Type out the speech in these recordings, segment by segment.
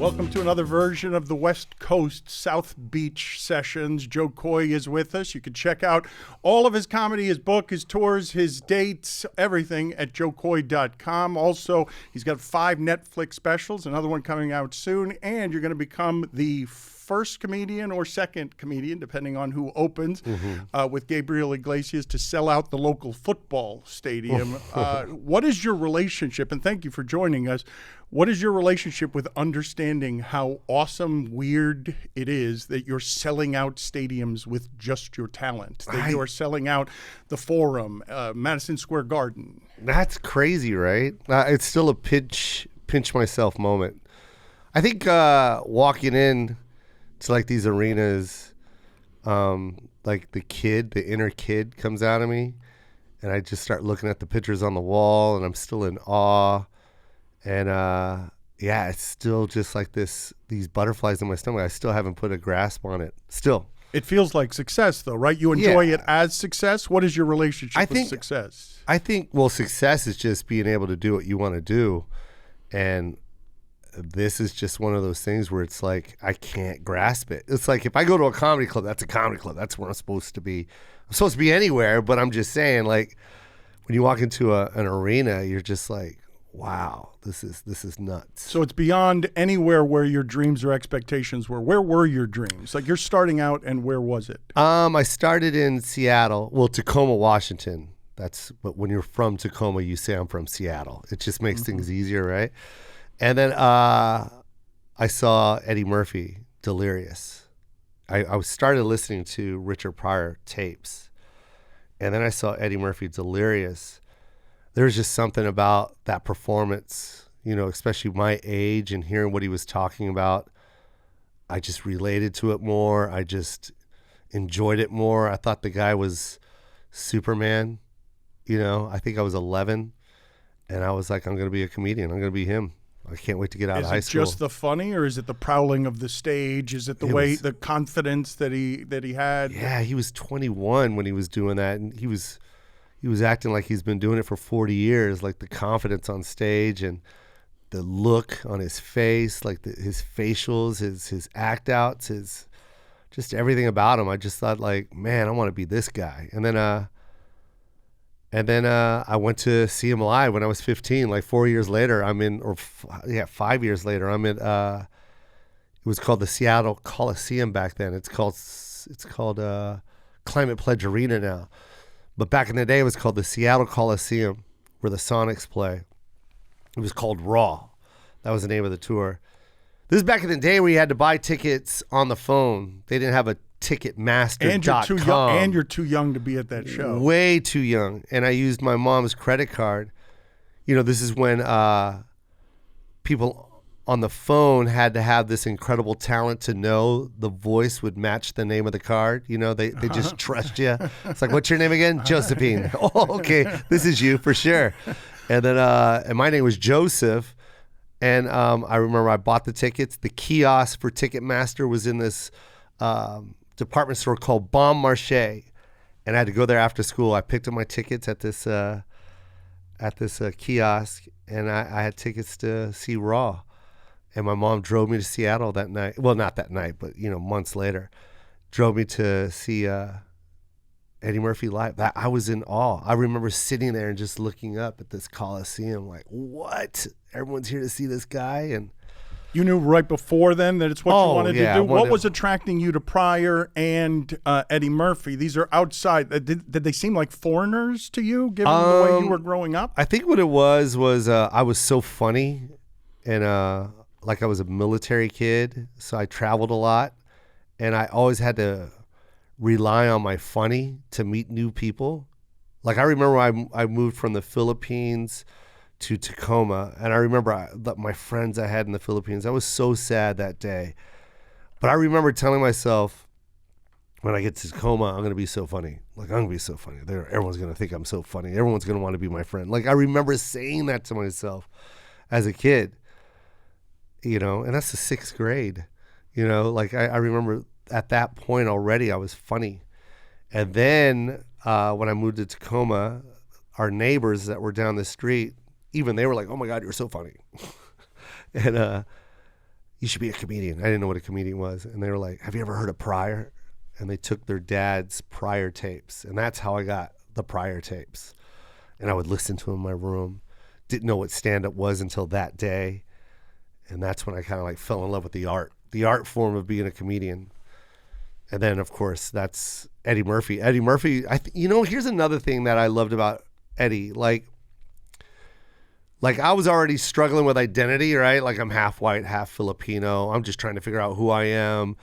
Welcome to another version of the West Coast South Beach Sessions. Joe Koy is with us. You can check out all of his comedy, his book, his tours, his dates, everything at joekoy.com. Also, he's got 5 Netflix specials, another one coming out soon, and you're going to become the first comedian or second comedian, depending on who opens, with Gabriel Iglesias to sell out the local football stadium. What is your relationship, and thank you for joining us, what is your relationship with understanding how awesome, weird it is that you're selling out stadiums with just your talent, that you are selling out the Forum, Madison Square Garden? That's crazy, right? It's still a pinch myself moment. I think walking in to like these arenas, like the inner kid comes out of me, and I just start looking at the pictures on the wall, and I'm still in awe. And it's still just like these butterflies in my stomach. I still haven't put a grasp on it. Still. It feels like success, though, right? You enjoy it as success. What is your relationship with success? I think, success is just being able to do what you want to do. And this is just one of those things where it's like, I can't grasp it. It's like if I go to a comedy club, that's a comedy club. That's where I'm supposed to be. I'm supposed to be anywhere, but I'm just saying, like, when you walk into an arena, you're just like, wow, this is nuts. So it's beyond anywhere where your dreams or expectations were. Where were your dreams? Like, you're starting out, and where was it? I started in Seattle, Tacoma, Washington. But when you're from Tacoma, you say I'm from Seattle. It just makes things easier, right? And then I saw Eddie Murphy, Delirious. I started listening to Richard Pryor tapes, and then I saw Eddie Murphy, Delirious. There's just something about that performance, especially my age and hearing what he was talking about. I just related to it more. I just enjoyed it more. I thought the guy was Superman. I think I was 11, and I was like, I'm going to be a comedian. I'm going to be him. I can't wait to get out of high school. Is it just the funny, or is it the prowling of the stage? Is it the confidence that he had? Yeah, he was 21 when he was doing that, and he was acting like he's been doing it for 40 years, like the confidence on stage and the look on his face, like his facials, his act outs, his just everything about him. I just thought, like, man, I want to be this guy. And then I went to see him live when I was 15. Like 4 years later, 5 years later, I'm in. It was called the Seattle Coliseum back then. It's called Climate Pledge Arena now. But back in the day, it was called the Seattle Coliseum, where the Sonics play. It was called Raw. That was the name of the tour. This is back in the day where you had to buy tickets on the phone. They didn't have a Ticketmaster.com. And you're too young to be at that show. Way too young. And I used my mom's credit card. This is when people on the phone had to have this incredible talent to know the voice would match the name of the card. They just trust you. It's like, what's your name again? Josephine. Oh, okay. This is you for sure. And then, and my name was Joseph. And I remember I bought the tickets. The kiosk for Ticketmaster was in this department store called Bon Marché. And I had to go there after school. I picked up my tickets at this kiosk, and I had tickets to see Raw. And my mom drove me to Seattle that night. Well, not that night, but, months later. Drove me to see Eddie Murphy live. I was in awe. I remember sitting there and just looking up at this Coliseum like, what? Everyone's here to see this guy? And you knew right before then that it's what you wanted to do? What was attracting you to Pryor and Eddie Murphy? These are outside. Did they seem like foreigners to you, given the way you were growing up? I think what it was I was so funny, and like I was a military kid, so I traveled a lot, and I always had to rely on my funny to meet new people. Like I remember I moved from the Philippines to Tacoma, and I remember my friends I had in the Philippines. I was so sad that day, but I remember telling myself, when I get to Tacoma, I'm going to be so funny. Like, I'm going to be so funny. Everyone's going to think I'm so funny. Everyone's going to want to be my friend. Like, I remember saying that to myself as a kid, and that's the 6th grade, like I remember at that point already I was funny. And then when I moved to Tacoma, our neighbors that were down the street, even they were like, oh my God, you're so funny. And you should be a comedian. I didn't know what a comedian was. And they were like, have you ever heard of Pryor? And they took their dad's Pryor tapes. And that's how I got the Pryor tapes. And I would listen to them in my room. Didn't know what stand-up was until that day. And that's when I kind of like fell in love with the art form of being a comedian. And then, of course, that's Eddie Murphy. Eddie Murphy, here's another thing that I loved about Eddie. Like I was already struggling with identity, right? Like I'm half white, half Filipino. I'm just trying to figure out who I am.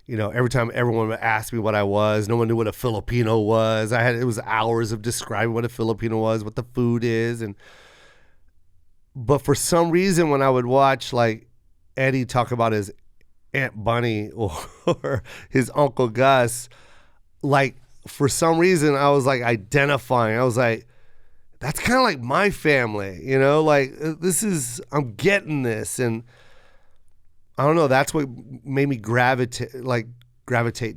Every time everyone would ask me what I was, no one knew what a Filipino was. It was hours of describing what a Filipino was, what the food is. But for some reason, when I would watch like Eddie talk about his Aunt Bunny or his Uncle Gus, like for some reason I was like identifying. I was like, that's kind of like my family, like I'm getting this. And I don't know, that's what made me gravitate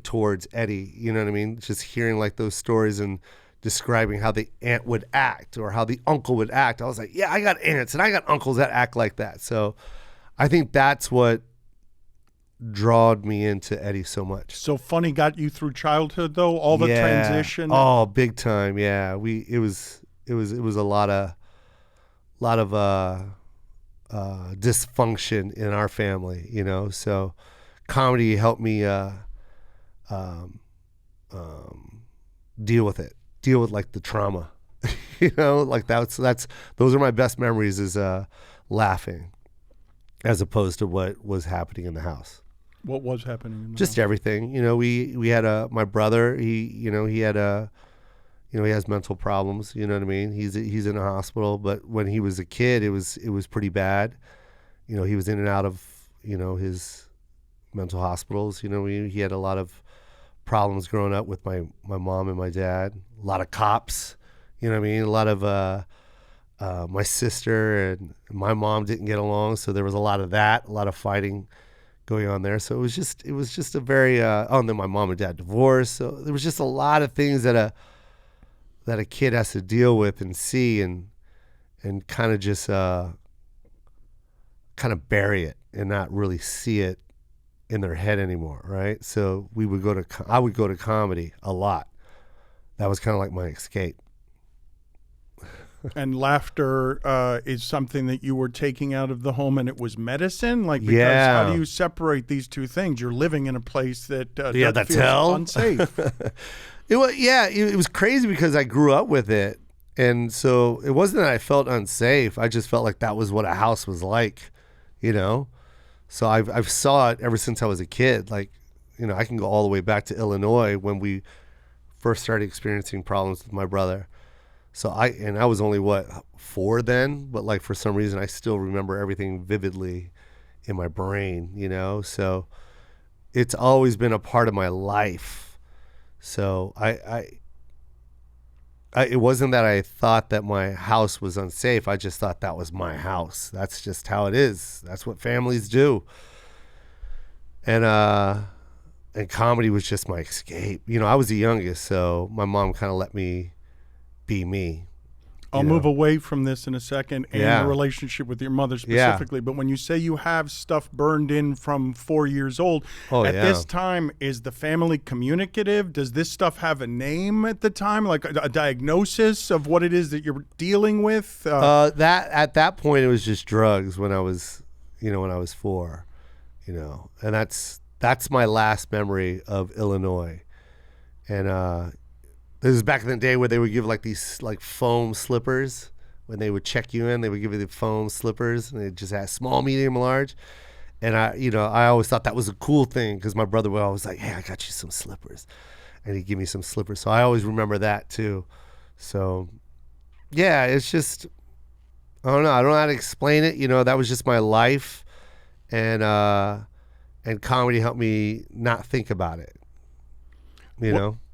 towards Eddie, you know what I mean? Just hearing like those stories and describing how the aunt would act or how the uncle would act. I was like, yeah, I got aunts and I got uncles that act like that. So I think that's what drawed me into Eddie so much. So funny got you through childhood though, all the transition. Oh, big time. Yeah. It was a lot of dysfunction in our family, so comedy helped me deal with like the trauma, like those are my best memories is laughing as opposed to what was happening in the house. What was happening in the Just house? everything. We had my brother, he had he has mental problems, you know what I mean? He's in a hospital, but when he was a kid, it was pretty bad. He was in and out of, his mental hospitals. He had a lot of problems growing up with my mom and my dad. A lot of cops, you know what I mean? A lot of my sister and my mom didn't get along, so there was a lot of that, a lot of fighting going on there. So it was just a very and then my mom and dad divorced. So there was just a lot of things that a kid has to deal with and see and kind of just kind of bury it and not really see it in their head anymore, right? So I would go to comedy a lot. That was kind of like my escape. And laughter is something that you were taking out of the home, and it was medicine. How do you separate these two things? You're living in a place that that's feels hell. Unsafe. It was crazy because I grew up with it, and so it wasn't that I felt unsafe. I just felt like that was what a house was like, So I've saw it ever since I was a kid. Like, I can go all the way back to Illinois when we first started experiencing problems with my brother. So I was only 4 then, but like for some reason I still remember everything vividly in my brain, So it's always been a part of my life. So it wasn't that I thought that my house was unsafe. I just thought that was my house. That's just how it is. That's what families do. And comedy was just my escape. I was the youngest, so my mom kind of let me be me. I'll move away from this in a second and the relationship with your mother specifically. But when you say you have stuff burned in from 4 years old, this time, is the family communicative? Does this stuff have a name at the time, like a diagnosis of what it is that you're dealing with? That at that point, it was just drugs when I was 4, and that's my last memory of Illinois. And this is back in the day where they would give like these like foam slippers. When they would check you in, they would give you the foam slippers, and they just had small, medium, large. And I always thought that was a cool thing because my brother would always like, hey, I got you some slippers. And he'd give me some slippers. So I always remember that too. So yeah, it's just, I don't know how to explain it. That was just my life. And comedy helped me not think about it,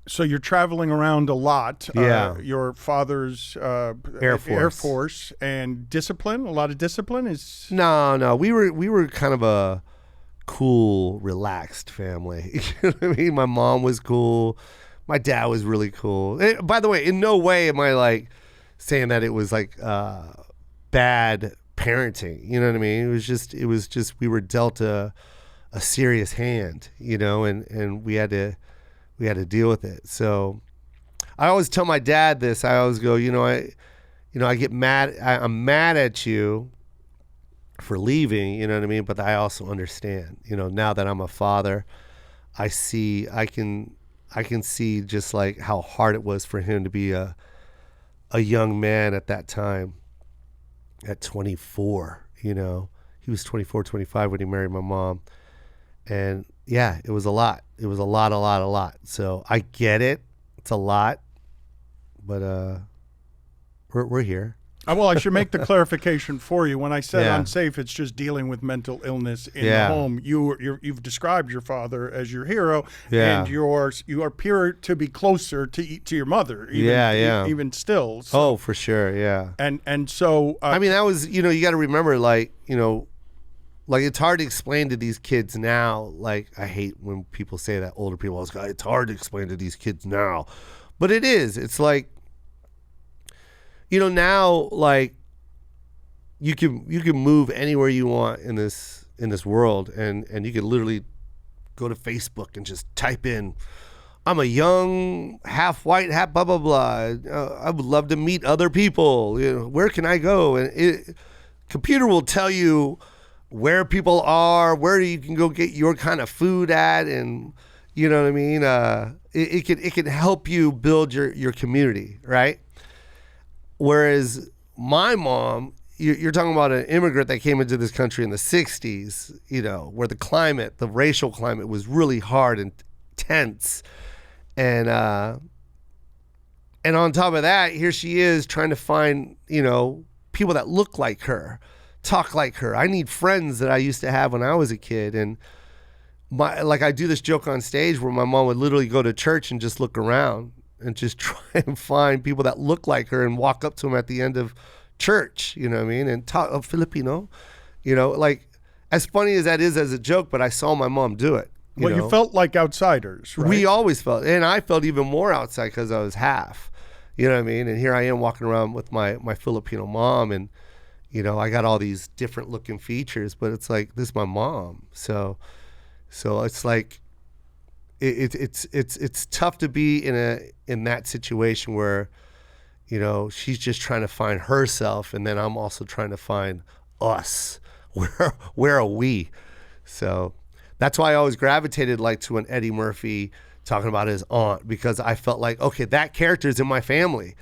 So you're traveling around a lot. Your father's Air Force and discipline. A lot of discipline is. No. We were kind of a cool, relaxed family. You know what I mean? My mom was cool. My dad was really cool. By the way, in no way am I like saying that it was like bad parenting. You know what I mean? It was just we were dealt a serious hand, you know, and we had to deal with it. So I always tell my dad this. I always go, I get mad. I'm mad at you for leaving, you know what I mean? But I also understand, now that I'm a father, I can see just like how hard it was for him to be a young man at that time, at 24, he was 24, 25 when he married my mom. And yeah, it was a lot. It was a lot. So I get it. It's a lot, but we're here. Well, I should make the clarification for you. When I said unsafe, it's just dealing with mental illness in the home. You've described your father as your hero, and you appear to be closer to your mother. Even still. So, oh, for sure, yeah. And so I mean, that was you got to remember, like it's hard to explain to these kids now. Like I hate when people say that, older people. It's hard to explain to these kids now, but it is. It's like. Now like you can move anywhere you want in this world, and you can literally go to Facebook and just type in, I'm a young, half white, half blah blah blah. I would love to meet other people. Where can I go? And computer will tell you where people are, where you can go get your kind of food at, and you know what I mean. It can help you build your community, right? Whereas my mom, you're talking about an immigrant that came into this country in the 60s, where the racial climate was really hard and tense. And on top of that, here she is trying to find, people that look like her, talk like her. I need friends that I used to have when I was a kid. And I do this joke on stage where my mom would literally go to church and just look around and just try and find people that look like her and walk up to them at the end of church, you know what I mean? And talk Filipino, like as funny as that is as a joke, but I saw my mom do it. You felt like outsiders, right? We always felt, and I felt even more outside because I was half, you know what I mean? And here I am walking around with my Filipino mom, and, I got all these different looking features, but it's like, this is my mom. So it's like, it's tough to be in that situation where she's just trying to find herself, and then I'm also trying to find us. Where are we? So that's why I always gravitated to an Eddie Murphy talking about his aunt, because I felt like, okay, that character's in my family.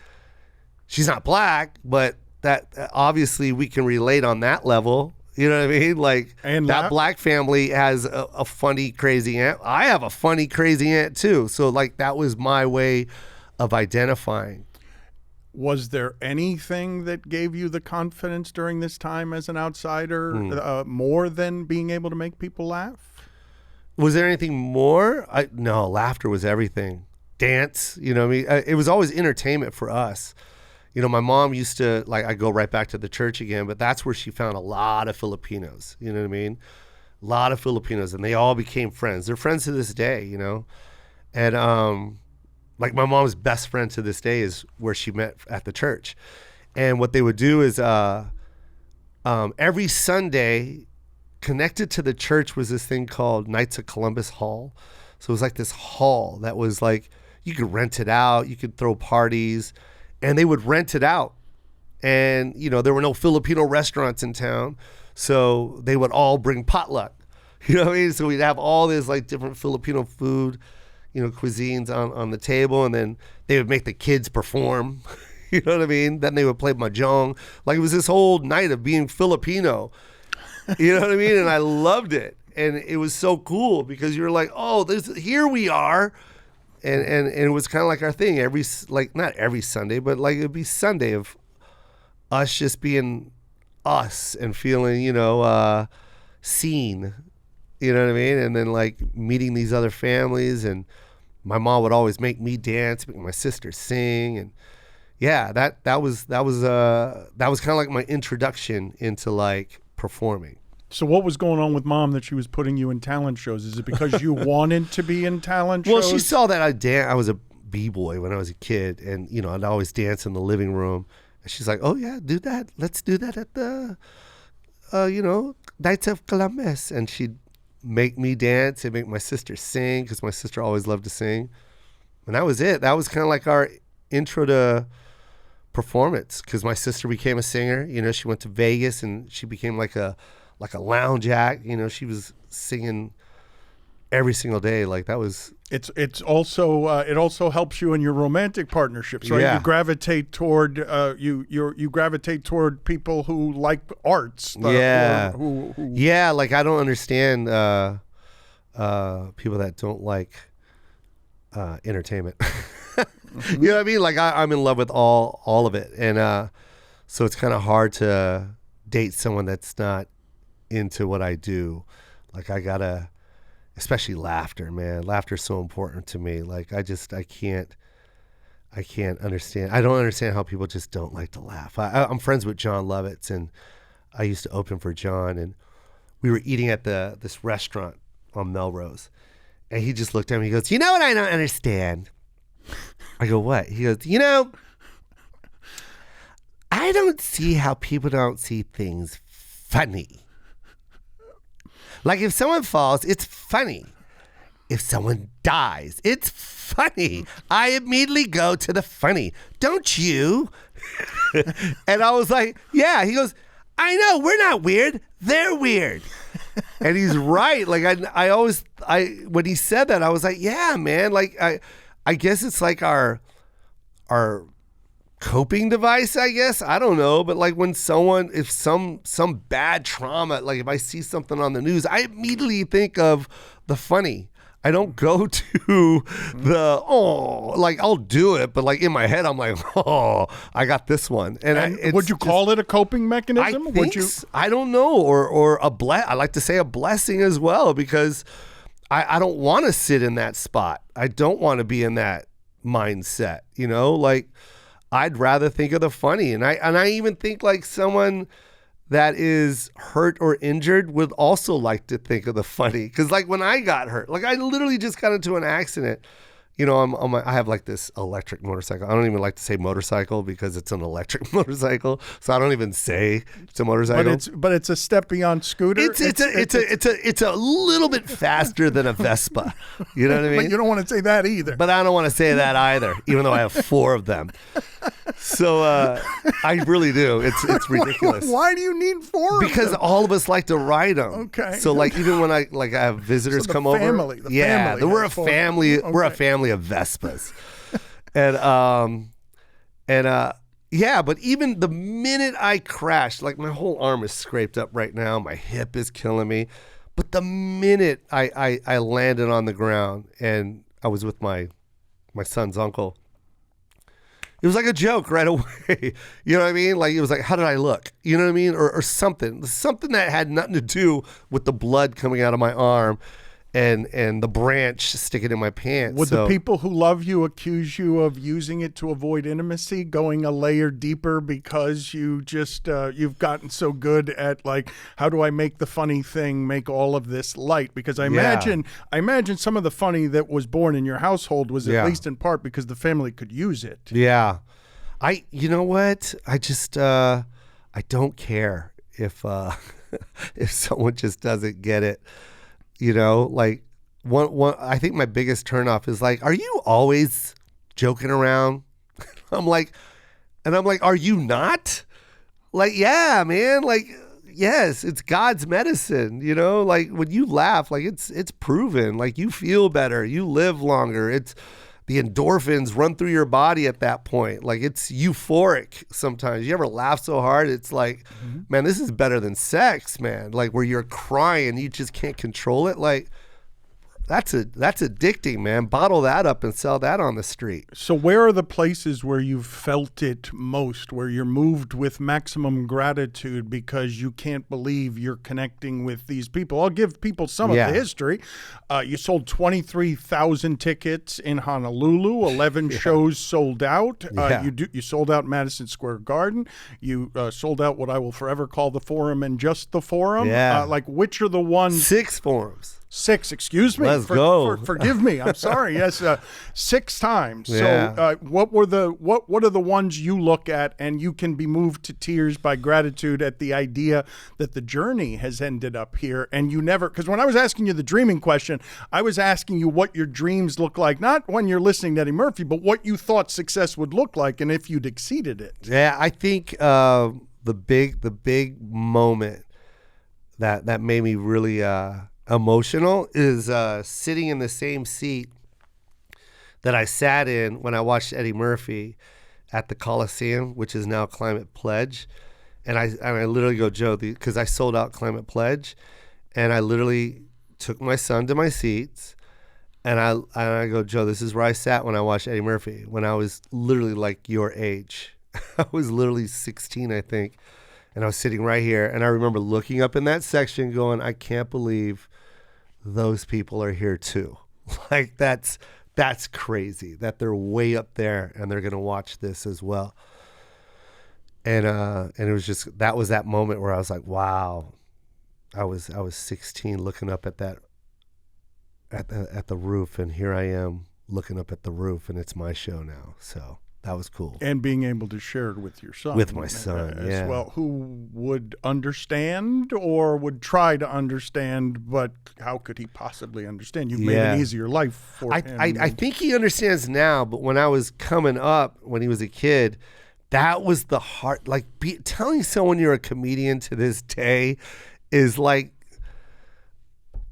She's not black, but that obviously we can relate on that level. You know what I mean? Like, and that black family has a funny, crazy aunt. I have a funny, crazy aunt too. So that was my way of identifying. Was there anything that gave you the confidence during this time as an outsider, more than being able to make people laugh? Was there anything more? No, laughter was everything. Dance, what I mean? It was always entertainment for us. My mom used to, I go right back to the church again, but that's where she found a lot of Filipinos, you know what I mean? A lot of Filipinos, and they all became friends. They're friends to this day, And my mom's best friend to this day is where she met at the church. And what they would do is every Sunday, connected to the church was this thing called Knights of Columbus Hall. So it was like this hall that was you could rent it out, you could throw parties, and they would rent it out. And, there were no Filipino restaurants in town, so they would all bring potluck. You know what I mean? So we'd have all this different Filipino food, cuisines on the table, and then they would make the kids perform. You know what I mean? Then they would play mahjong. It was this whole night of being Filipino. You know what I mean? And I loved it. And it was so cool because you're like, oh, here we are. And it was kind of like our thing not every Sunday, but it'd be Sunday of us just being us and feeling, seen, you know what I mean? And then meeting these other families, and my mom would always make me dance, make my sister sing. And yeah, that was kind of like my introduction into performing. So what was going on with Mom that she was putting you in talent shows? Is it because you wanted to be in talent shows? Well, she saw that I was a b-boy when I was a kid, and I'd always dance in the living room. And she's like, "Oh yeah, do that. Let's do that at the Knights of Columbus. And she'd make me dance and make my sister sing because my sister always loved to sing. And that was it. That was kind of like our intro to performance because my sister became a singer. She went to Vegas and she became like a lounge act. She was singing every single day. Like that was. It's also it also helps you in your romantic partnerships, right? Yeah. You gravitate toward you gravitate toward people who like arts. Who Yeah, like I don't understand people that don't like entertainment. You know what I mean? Like I'm in love with all of it, and so it's kind of hard to date someone that's not into what I do. Like I gotta. Especially laughter, man. Laughter is so important to me. Like I can't understand. I don't understand how people just don't like to laugh. I'm friends with John Lovitz, and I used to open for John, and we were eating at this restaurant on Melrose, and he just looked at me. He goes, "You know what I don't understand?" I go, "What?" He goes, "I don't see how people don't see things funny. Like if someone falls, it's funny. If someone dies, it's funny. I immediately go to the funny. Don't you?" And I was like, "Yeah." He goes, "I know, we're not weird. They're weird." And he's right. Like when he said that, I was like, "Yeah, man." Like I guess it's like our coping device, I guess. I don't know, but like when if some bad trauma, like if I see something on the news, I immediately think of the funny. I don't go to like I'll do it, but like in my head I'm like, "Oh, I got this one." And would you call it a coping mechanism? I don't know, or I like to say a blessing as well, because I don't want to sit in that spot. I don't want to be in that mindset, like I'd rather think of the funny. And I even think like someone that is hurt or injured would also like to think of the funny. Because like when I got hurt, like I literally just got into an accident. I have like this electric motorcycle. I don't even like to say motorcycle because it's an electric motorcycle. So I don't even say it's a motorcycle. But it's a step beyond scooter. It's a little bit faster than a Vespa. You know what I mean? But you don't want to say that either. But I don't want to say that either, even though I have 4 of them. So I really do. It's ridiculous. Why do you need 4 of them? Because all of us like to ride them. Okay. So like even when I have visitors come over. Family, we're a family. Okay. We're a family of Vespas. But even the minute I crashed, like my whole arm is scraped up right now. My hip is killing me. But the minute I landed on the ground and I was with my son's uncle, it was like a joke right away. You know what I mean? Like it was like, how did I look? You know what I mean? Or something that had nothing to do with the blood coming out of my arm and the branch sticking in my pants. Would the people who love you accuse you of using it to avoid intimacy, going a layer deeper because you just you've gotten so good at like, how do I make the funny thing make all of this light? Because I imagine some of the funny that was born in your household was at least in part because the family could use it. Yeah. You know what? I just I don't care if if someone just doesn't get it. Like one I think my biggest turnoff is like, are you always joking around? I'm like, are you not? Like, yeah, man. Like, yes, it's God's medicine. Like when you laugh, like it's proven. Like you feel better, you live longer. It's the endorphins run through your body at that point. Like it's euphoric sometimes. You ever laugh so hard, it's like, man, this is better than sex, man. Like where you're crying, you just can't control it. Like that's addicting, man. Bottle that up and sell that on the street. So where are the places where you've felt it most, where you're moved with maximum gratitude because you can't believe you're connecting with these people? I'll give people some of the history. You sold 23,000 tickets in Honolulu. 11 shows sold out. You sold out Madison Square Garden. You sold out what I will forever call the Forum and just the Forum. Like which are the ones? 6 forums. 6, excuse me. Let's go. Forgive me. I'm sorry. Yes, 6 times. Yeah. So, what are the ones you look at and you can be moved to tears by gratitude at the idea that the journey has ended up here, and you never? Because when I was asking you the dreaming question, I was asking you what your dreams look like, not when you're listening to Eddie Murphy, but what you thought success would look like, and if you'd exceeded it. Yeah, I think the big moment that made me really emotional is sitting in the same seat that I sat in when I watched Eddie Murphy at the Coliseum, which is now Climate Pledge. And I literally go, Joe, because I sold out Climate Pledge, and I literally took my son to my seats, and I go, Joe, this is where I sat when I watched Eddie Murphy, when I was literally like your age. I was literally 16, I think, and I was sitting right here, and I remember looking up in that section going, I can't believe those people are here too. Like that's crazy that they're way up there and they're going to watch this as well. And it was just, that was that moment where I was like, wow, I was 16 looking up at that, at the roof, and here I am looking up at the roof, and it's my show now. So that was cool. And being able to share it with your son. With my son, as well, who would understand or would try to understand, but how could he possibly understand? You've made an easier life for him. I think he understands now, but when I was coming up, when he was a kid, that was the hard, like telling someone you're a comedian to this day is like,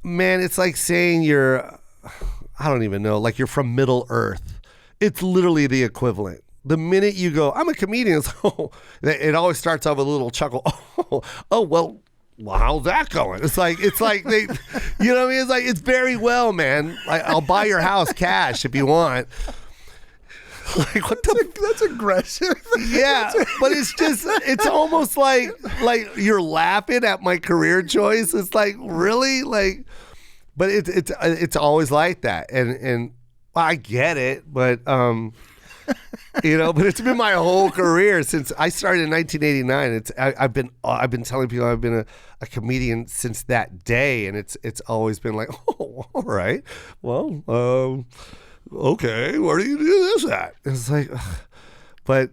man, it's like saying you're, I don't even know, like you're from Middle Earth. It's literally the equivalent. The minute you go, I'm a comedian, it's, it always starts off with a little chuckle. Well, how's that going? It's like they, you know what I mean? It's like, it's very well, man. I'll buy your house cash if you want. Like, what that's aggressive. Yeah, but it's just, it's almost like you're laughing at my career choice. It's like, really? Like, but it's always like that. And I get it, but you know, but it's been my whole career since I started in 1989. I've been telling people I've been a comedian since that day, and it's always been like, oh, all right, well, okay, where do you do this at? It's like, ugh. But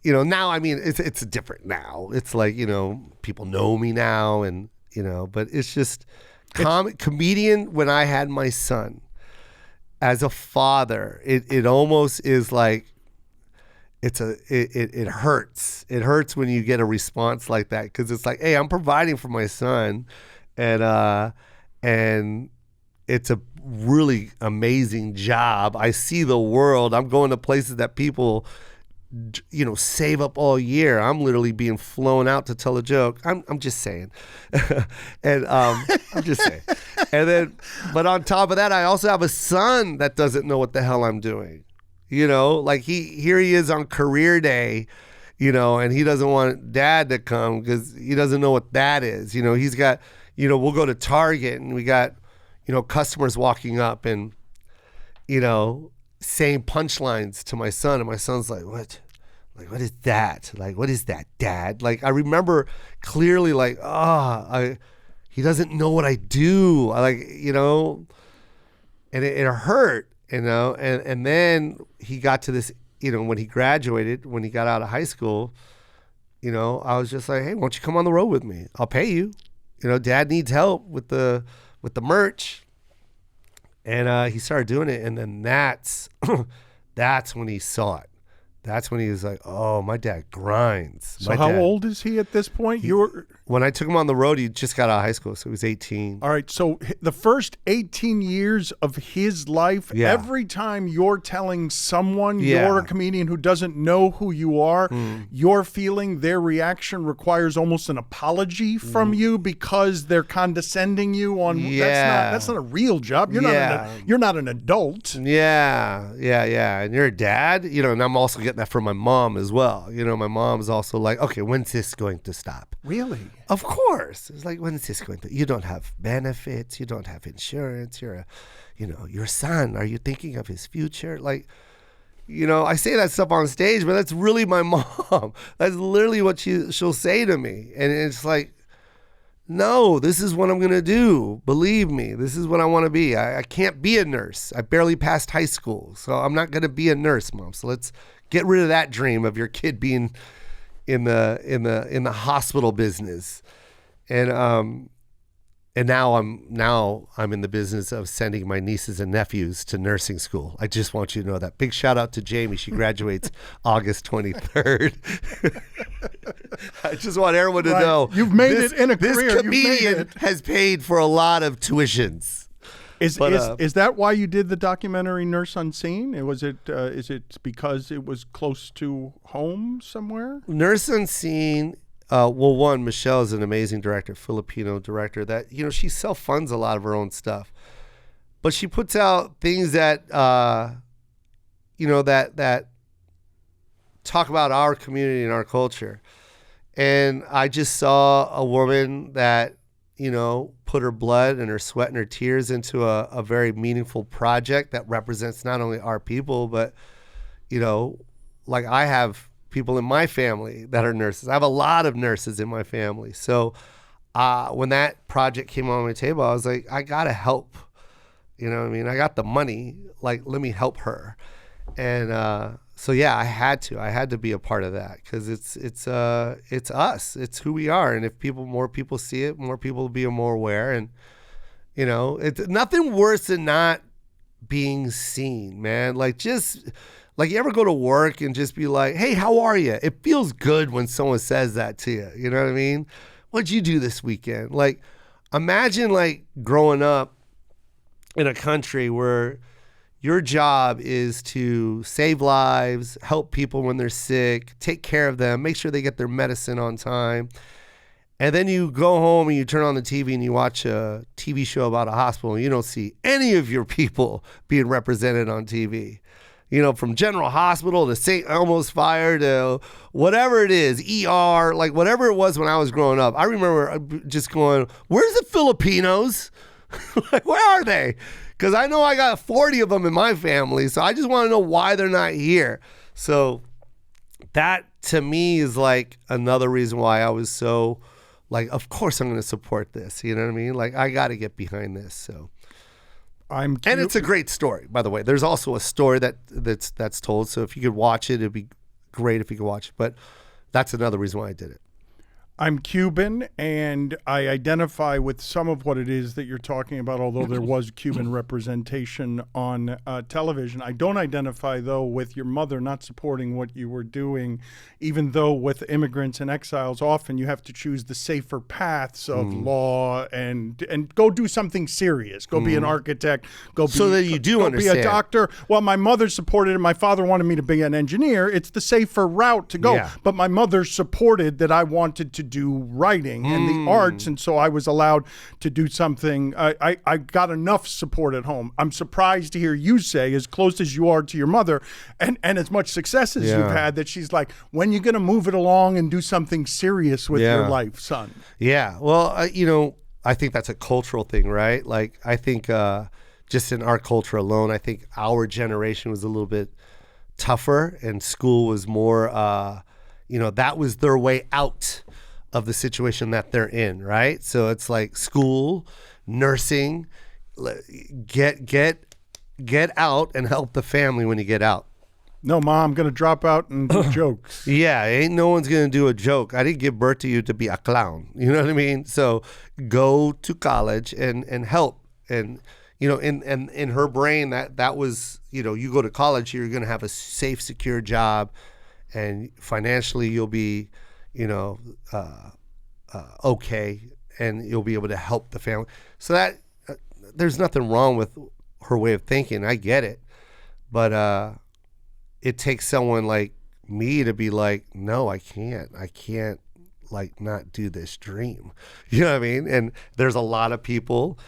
you know, now I mean, it's different now. It's like, you know, people know me now, and you know, but it's just comedian. When I had my son, as a father, it almost is like it hurts. It hurts when you get a response like that, because it's like, hey, I'm providing for my son, and it's a really amazing job. I see the world. I'm going to places that people, you know, save up all year. I'm literally being flown out to tell a joke. I'm just saying. And I'm just saying. And then, but on top of that, I also have a son that doesn't know what the hell I'm doing. You know, like here he is on career day, you know, and he doesn't want dad to come because he doesn't know what that is. You know, he's got, you know, we'll go to Target and we got, you know, customers walking up and, you know, saying punchlines to my son, and my son's like, what? Like, what is that? Like, what is that, Dad? Like, I remember clearly, like, he doesn't know what I do. I like, you know, and it hurt, you know, and then he got to this, you know, when he graduated, when he got out of high school, you know, I was just like, hey, why don't you come on the road with me? I'll pay you. You know, Dad needs help with the merch. And he started doing it, and then that's when he saw it. That's when he was like, oh, my dad grinds. So how old is he at this point? When I took him on the road, he just got out of high school, so he was 18. All right, so the first 18 years of his life, every time you're telling someone you're a comedian who doesn't know who you are, your feeling, their reaction requires almost an apology from you because they're condescending you on, that's not a real job. You're not an adult. Yeah. And you're a dad, you know, and I'm also getting that from my mom as well. You know, my mom's also like, okay, when's this going to stop? Really? Of course. It's like, when is this going to, you don't have benefits, you don't have insurance, you're your son, are you thinking of his future? Like, you know, I say that stuff on stage, but that's really my mom. That's literally what she'll say to me. And it's like, no, this is what I'm going to do. Believe me, this is what I want to be. I can't be a nurse. I barely passed high school, so I'm not going to be a nurse, Mom. So let's get rid of that dream of your kid being in the hospital business. And now I'm in the business of sending my nieces and nephews to nursing school. I just want you to know that. Big shout out to Jamie. She graduates August 23rd. I just want everyone to know. You've made it in a career. This comedian has paid for a lot of tuitions. Is that why you did the documentary Nurse Unseen? Is it because it was close to home somewhere? Nurse Unseen. Well, one, Michelle is an amazing director, Filipino director that, she self-funds a lot of her own stuff, but she puts out things that, that talk about our community and our culture. And I just saw a woman that, put her blood and her sweat and her tears into a very meaningful project that represents not only our people, but, like I have people in my family that are nurses. I have a lot of nurses in my family. So when that project came on my table, I was like, I got to help. You know what I mean? I got the money. Like, let me help her. And so, yeah, I had to be a part of that because it's us. It's who we are. And if more people see it, more people will be more aware. And, it's nothing worse than not being seen, man. Like you ever go to work and just be like, hey, how are you? It feels good when someone says that to you. You know what I mean? What'd you do this weekend? Like, imagine like growing up in a country where your job is to save lives, help people when they're sick, take care of them, make sure they get their medicine on time. And then you go home and you turn on the TV and you watch a TV show about a hospital and you don't see any of your people being represented on TV. From General Hospital to St. Elmo's Fire to whatever it is, ER, like whatever it was when I was growing up. I remember just going, where's the Filipinos? Like, where are they? Because I know I got 40 of them in my family, so I just want to know why they're not here. So that, to me, is like another reason why I was so, like, of course I'm going to support this. You know what I mean? Like, I got to get behind this, so. And it's a great story, by the way. There's also a story that's told. So if you could watch it, it'd be great if you could watch it. But that's another reason why I did it. I'm Cuban, and I identify with some of what it is that you're talking about, although there was Cuban representation on television. I don't identify, though, with your mother not supporting what you were doing, even though with immigrants and exiles, often you have to choose the safer paths of law and go do something serious. Go be an architect. Go be a doctor. Well, my mother supported it. My father wanted me to be an engineer. It's the safer route to go. Yeah. But my mother supported that I wanted to do writing and the arts, and so I was allowed to do something. I got enough support at home. I'm surprised to hear you say, as close as you are to your mother and as much success as you've had, that she's like, when you going to move it along and do something serious with your life, son? Yeah. Well, I think that's a cultural thing, right? Like, I think just in our culture alone, I think our generation was a little bit tougher and school was more, that was their way out of the situation that they're in, right? So it's like school, nursing, get out and help the family when you get out. No, Mom, I'm going to drop out and do jokes. Yeah, ain't no one's going to do a joke. I didn't give birth to you to be a clown. You know what I mean? So go to college and help. And, in her brain, that was, you go to college, you're going to have a safe, secure job, and financially you'll be, okay, and you'll be able to help the family. So that there's nothing wrong with her way of thinking. I get it. But it takes someone like me to be like, no, I can't like not do this dream. You know what I mean? And there's a lot of people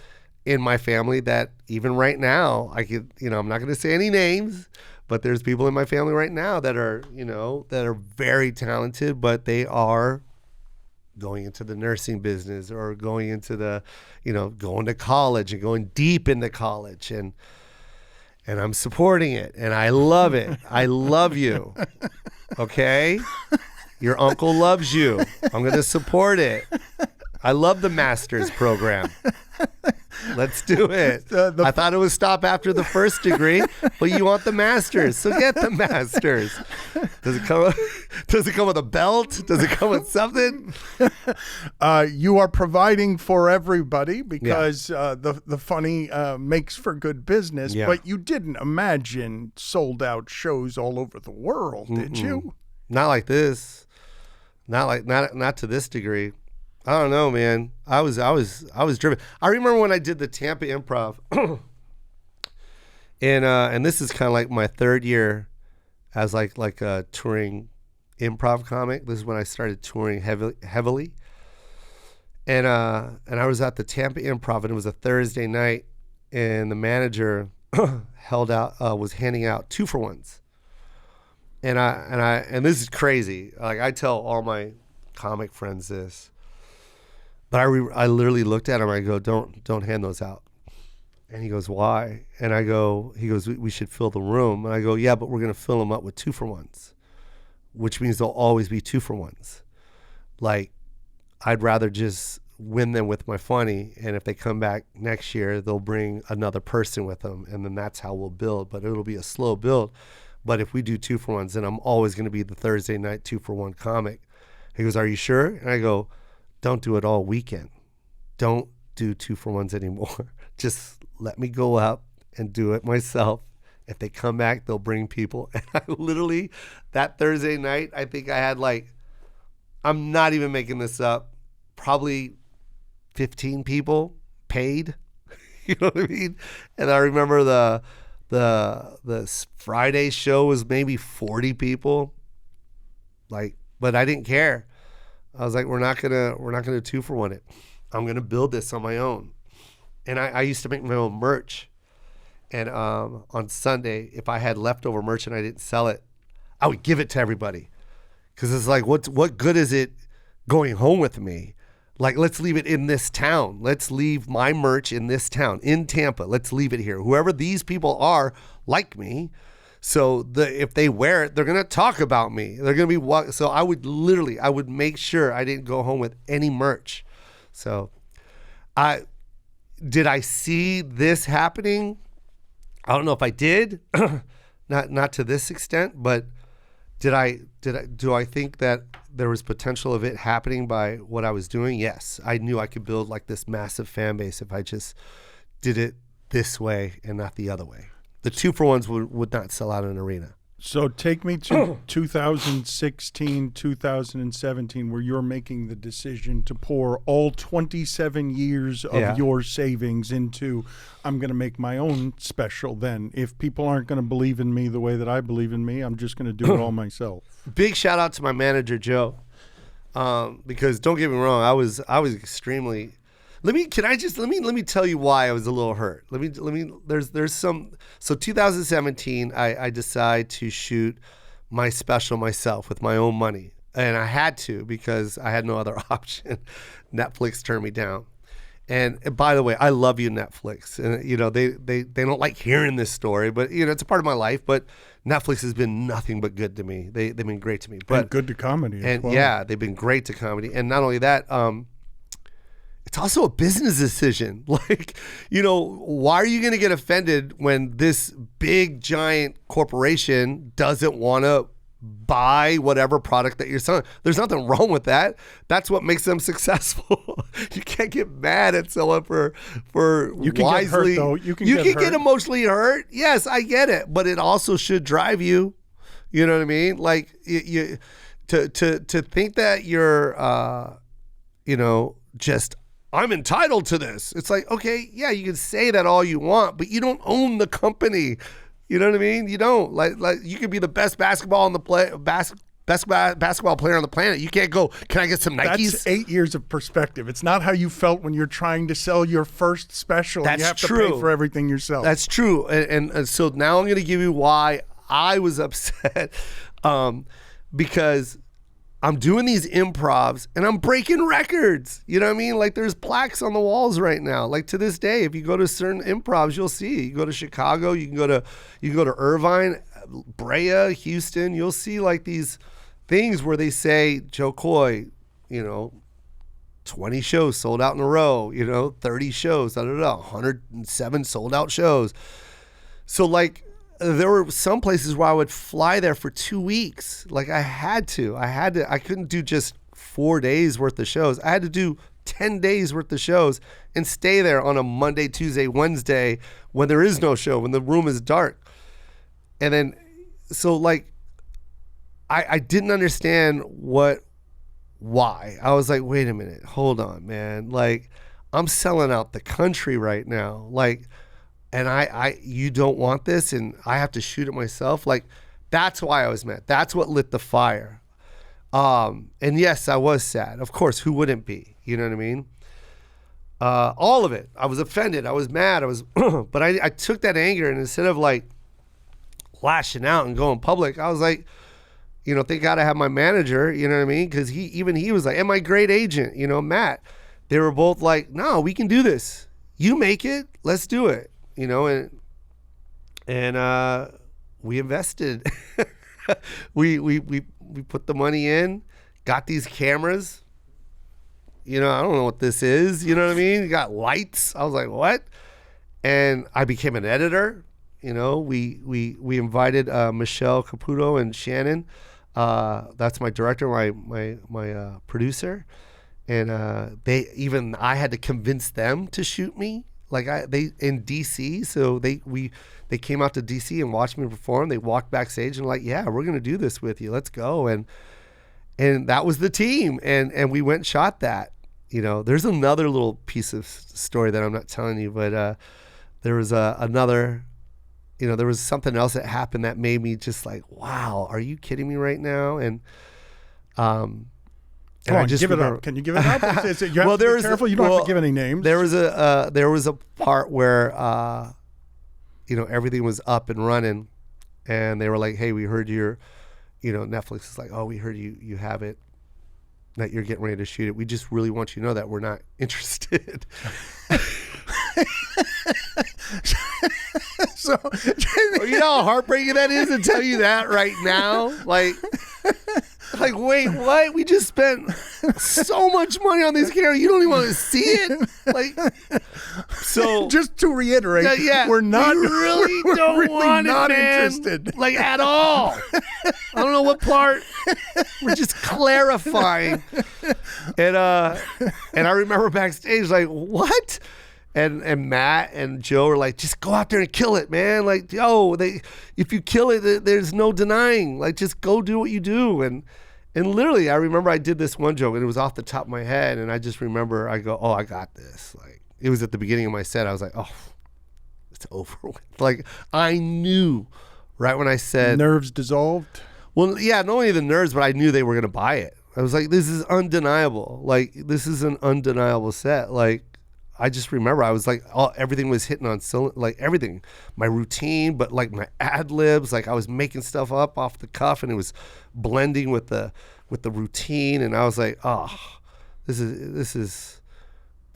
in my family that even right now, I'm not going to say any names, but there's people in my family right now that are, that are very talented, but they are going into the nursing business or going into the, going to college and going deep into college. And I'm supporting it and I love it. I love you. Okay? Your uncle loves you. I'm going to support it. I love the master's program. Let's do it. I thought it would stop after the first degree, but you want the master's, so get the master's. Does it come with a belt? Does it come with something? You are providing for everybody because the funny makes for good business. Yeah. But you didn't imagine sold out shows all over the world, did you? Not like this. Not to this degree. I don't know, man. I was driven. I remember when I did the Tampa Improv, and this is kind of like my third year as like a touring improv comic. This is when I started touring heavily. And I was at the Tampa Improv, and it was a Thursday night, and the manager was handing out 2-for-1s. And this is crazy. Like, I tell all my comic friends this. But I literally looked at him. I go, don't hand those out. And he goes, why? And he goes, we should fill the room. And I go, yeah, but we're going to fill them up with 2-for-1s, which means there'll always be 2-for-1s. Like, I'd rather just win them with my funny. And if they come back next year, they'll bring another person with them. And then that's how we'll build. But it'll be a slow build. But if we do 2-for-1s, then I'm always going to be the Thursday night 2-for-1 comic. He goes, are you sure? And I go, don't do it all weekend. Don't do 2-for-1s anymore. Just let me go up and do it myself. If they come back, they'll bring people. And I literally, that Thursday night, I think I had I'm not even making this up, probably 15 people paid. You know what I mean? And I remember the Friday show was maybe 40 people. But I didn't care. I was like, we're not gonna 2-for-1 it. I'm gonna build this on my own. And I used to make my own merch. And on Sunday, if I had leftover merch and I didn't sell it, I would give it to everybody. Because it's like, what good is it going home with me? Like, let's leave it in this town. Let's leave my merch in this town, in Tampa. Let's leave it here. Whoever these people are like me. So if they wear it, they're going to talk about me. They're going to be, so I would make sure I didn't go home with any merch. So did I see this happening? I don't know if I did, not to this extent, but do I think that there was potential of it happening by what I was doing? Yes. I knew I could build like this massive fan base if I just did it this way and not the other way. The 2-for-1s would not sell out an arena. So take me to 2016, 2017, where you're making the decision to pour all 27 years of your savings into, I'm going to make my own special then. If people aren't going to believe in me the way that I believe in me, I'm just going to do it all myself. Big shout out to my manager, Joe, because don't get me wrong, I was extremely... Let me tell you why I was a little hurt. There's some. So 2017, I decide to shoot my special myself with my own money, and I had to because I had no other option. Netflix turned me down. And by the way, I love you, Netflix. And they don't like hearing this story, but it's a part of my life. But Netflix has been nothing but good to me. They've been great to me. But and good to comedy as well. Yeah, they've been great to comedy. And not only that, it's also a business decision. Like, why are you going to get offended when this big, giant corporation doesn't want to buy whatever product that you're selling? There's nothing wrong with that. That's what makes them successful. You can't get mad at someone for you can wisely. Get hurt, though. You can get emotionally hurt. Yes, I get it. But it also should drive you. You know what I mean? Like, you to think that you're, just... I'm entitled to this. It's like, okay, yeah, you can say that all you want, but you don't own the company. You know what I mean? You don't. Like you could be the best basketball player on the planet. You can't go, can I get some Nikes? That's 8 years of perspective. It's not how you felt when you're trying to sell your first special. That's you have true. to pay for everything yourself. That's true. And so now I'm going to give you why I was upset. Because I'm doing these improvs and I'm breaking records. You know what I mean? Like, there's plaques on the walls right now. Like, to this day, if you go to certain improvs, you'll see. You go to Chicago, you can go to Irvine, Brea, Houston. You'll see like these things where they say Joe Koy, 20 shows sold out in a row, 30 shows, 107 sold out shows. So like there were some places where I would fly there for 2 weeks. Like I couldn't do just 4 days worth of shows. I had to do 10 days worth of shows and stay there on a Monday, Tuesday, Wednesday when there is no show, when the room is dark. And then, so like, I didn't understand why. I was like, wait a minute, hold on, man. Like, I'm selling out the country right now. Like, and you don't want this, and I have to shoot it myself. Like, that's why I was mad. That's what lit the fire. And yes, I was sad. Of course, who wouldn't be? You know what I mean? All of it. I was offended. I was mad. But I took that anger, and instead of like lashing out and going public, I was like, thank God I have my manager, you know what I mean? Because he was like, and my great agent, Matt. They were both like, no, we can do this. You make it, let's do it, and we invested. we put the money in, got these cameras. I don't know what this is, you know what I mean? Got lights. I was like, what? And I became an editor. We invited Michelle Caputo and Shannon. That's my director, my producer, and I had to convince them to shoot me. Like they in DC, so they came out to DC and watched me perform. They walked backstage and like, yeah, we're gonna do this with you. Let's go. And that was the team, and we went and shot that. There's another little piece of story that I'm not telling you, but there was another. There was something else that happened that made me just like, wow, are you kidding me right now? And Come on, give it up. Can you give it up? You have to be careful. You don't have to give any names. There was a part where everything was up and running, and they were like, hey, we heard Netflix is like, oh, we heard you have it, that you're getting ready to shoot it. We just really want you to know that we're not interested. So you know how heartbreaking that is to tell you that right now? Like wait, what? We just spent so much money on these cameras. You don't even want to see it? Like, so just to reiterate, we're not we really don't really want not it, man. interested. Like at all. I don't know what part. We're just clarifying. And I remember backstage like, what? And Matt and Joe are like, just go out there and kill it, man. Like, if you kill it, there's no denying. Like, just go do what you do. And literally, I remember I did this one joke, and it was off the top of my head. And I just remember, I go, oh, I got this. Like, it was at the beginning of my set. I was like, oh, it's over with. Like, I knew right when I said. Nerves dissolved? Well, yeah, not only the nerves, but I knew they were going to buy it. I was like, this is undeniable. Like, this is an undeniable set. Like, I just remember I was like, everything was hitting on like everything, my routine, but like my ad libs, like I was making stuff up off the cuff, and it was blending with the routine, and I was like, oh, this is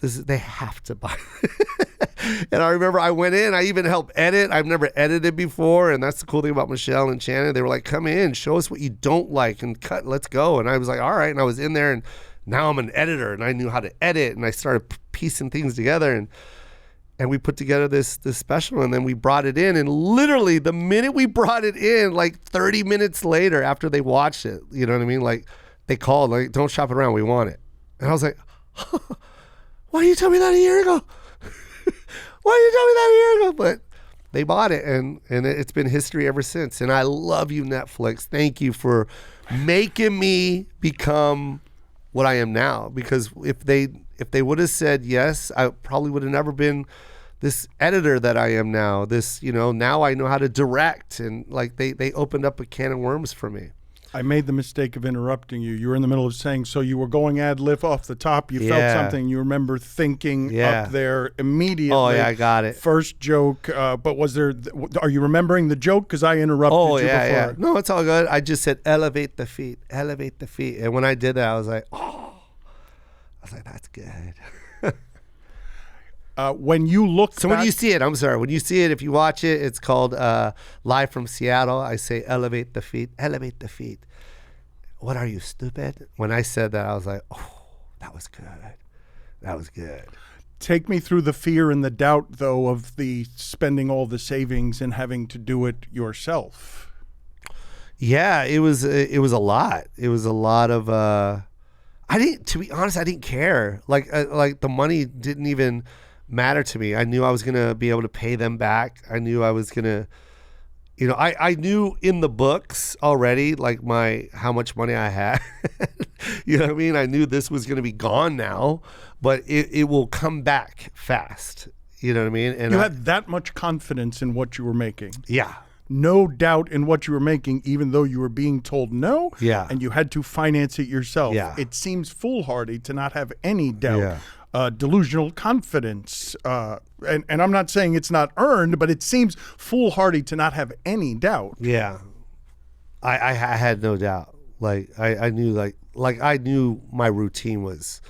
they have to buy it. And I remember I went in, I even helped edit. I've never edited before, and that's the cool thing about Michelle and Shannon. They were like, come in, show us what you don't like, and cut, let's go. And I was like, all right, and I was in there, and now I'm an editor, and I knew how to edit, and I started piecing things together, and we put together this special, and then we brought it in, and literally the minute we brought it in, like 30 minutes later after they watched it, you know what I mean? Like they called, like, don't shop it around, we want it. And I was like, why didn't you tell me that a year ago? Why didn't you tell me that a year ago? But they bought it, and it's been history ever since. And I love you, Netflix. Thank you for making me become what I am now, because if they would have said yes, I probably would have never been this editor that I am now. This, now I know how to direct, and like they opened up a can of worms for me. I made the mistake of interrupting you. You were in the middle of saying, so you were going ad lib off the top. You felt something. You remember thinking up there immediately. Oh, yeah, I got it. First joke. But was there, are you remembering the joke? Because I interrupted you before. Yeah. No, it's all good. I just said, elevate the feet, elevate the feet. And when I did that, I was like, oh. I was like, that's good. When you look when you see it, I'm sorry. When you see it, if you watch it, it's called Live from Seattle. I say, elevate the feet, elevate the feet. What are you, stupid? When I said that, I was like, oh, that was good. That was good. Take me through the fear and the doubt, though, of the spending all the savings and having to do it yourself. Yeah, it was a lot. It was a lot of, to be honest, I didn't care. Like the money didn't even matter to me. I knew I was going to be able to pay them back. I knew I was going to, I knew in the books already, like how much money I had. You know what I mean? I knew this was going to be gone now, but it will come back fast. You know what I mean? And you had that much confidence in what you were making. Yeah. No doubt in what you were making, even though you were being told no. Yeah. And you had to finance it yourself. Yeah. It seems foolhardy to not have any doubt. Yeah. Delusional confidence. And I'm not saying it's not earned, but it seems foolhardy to not have any doubt. Yeah. I had no doubt. Like I knew I knew my routine was,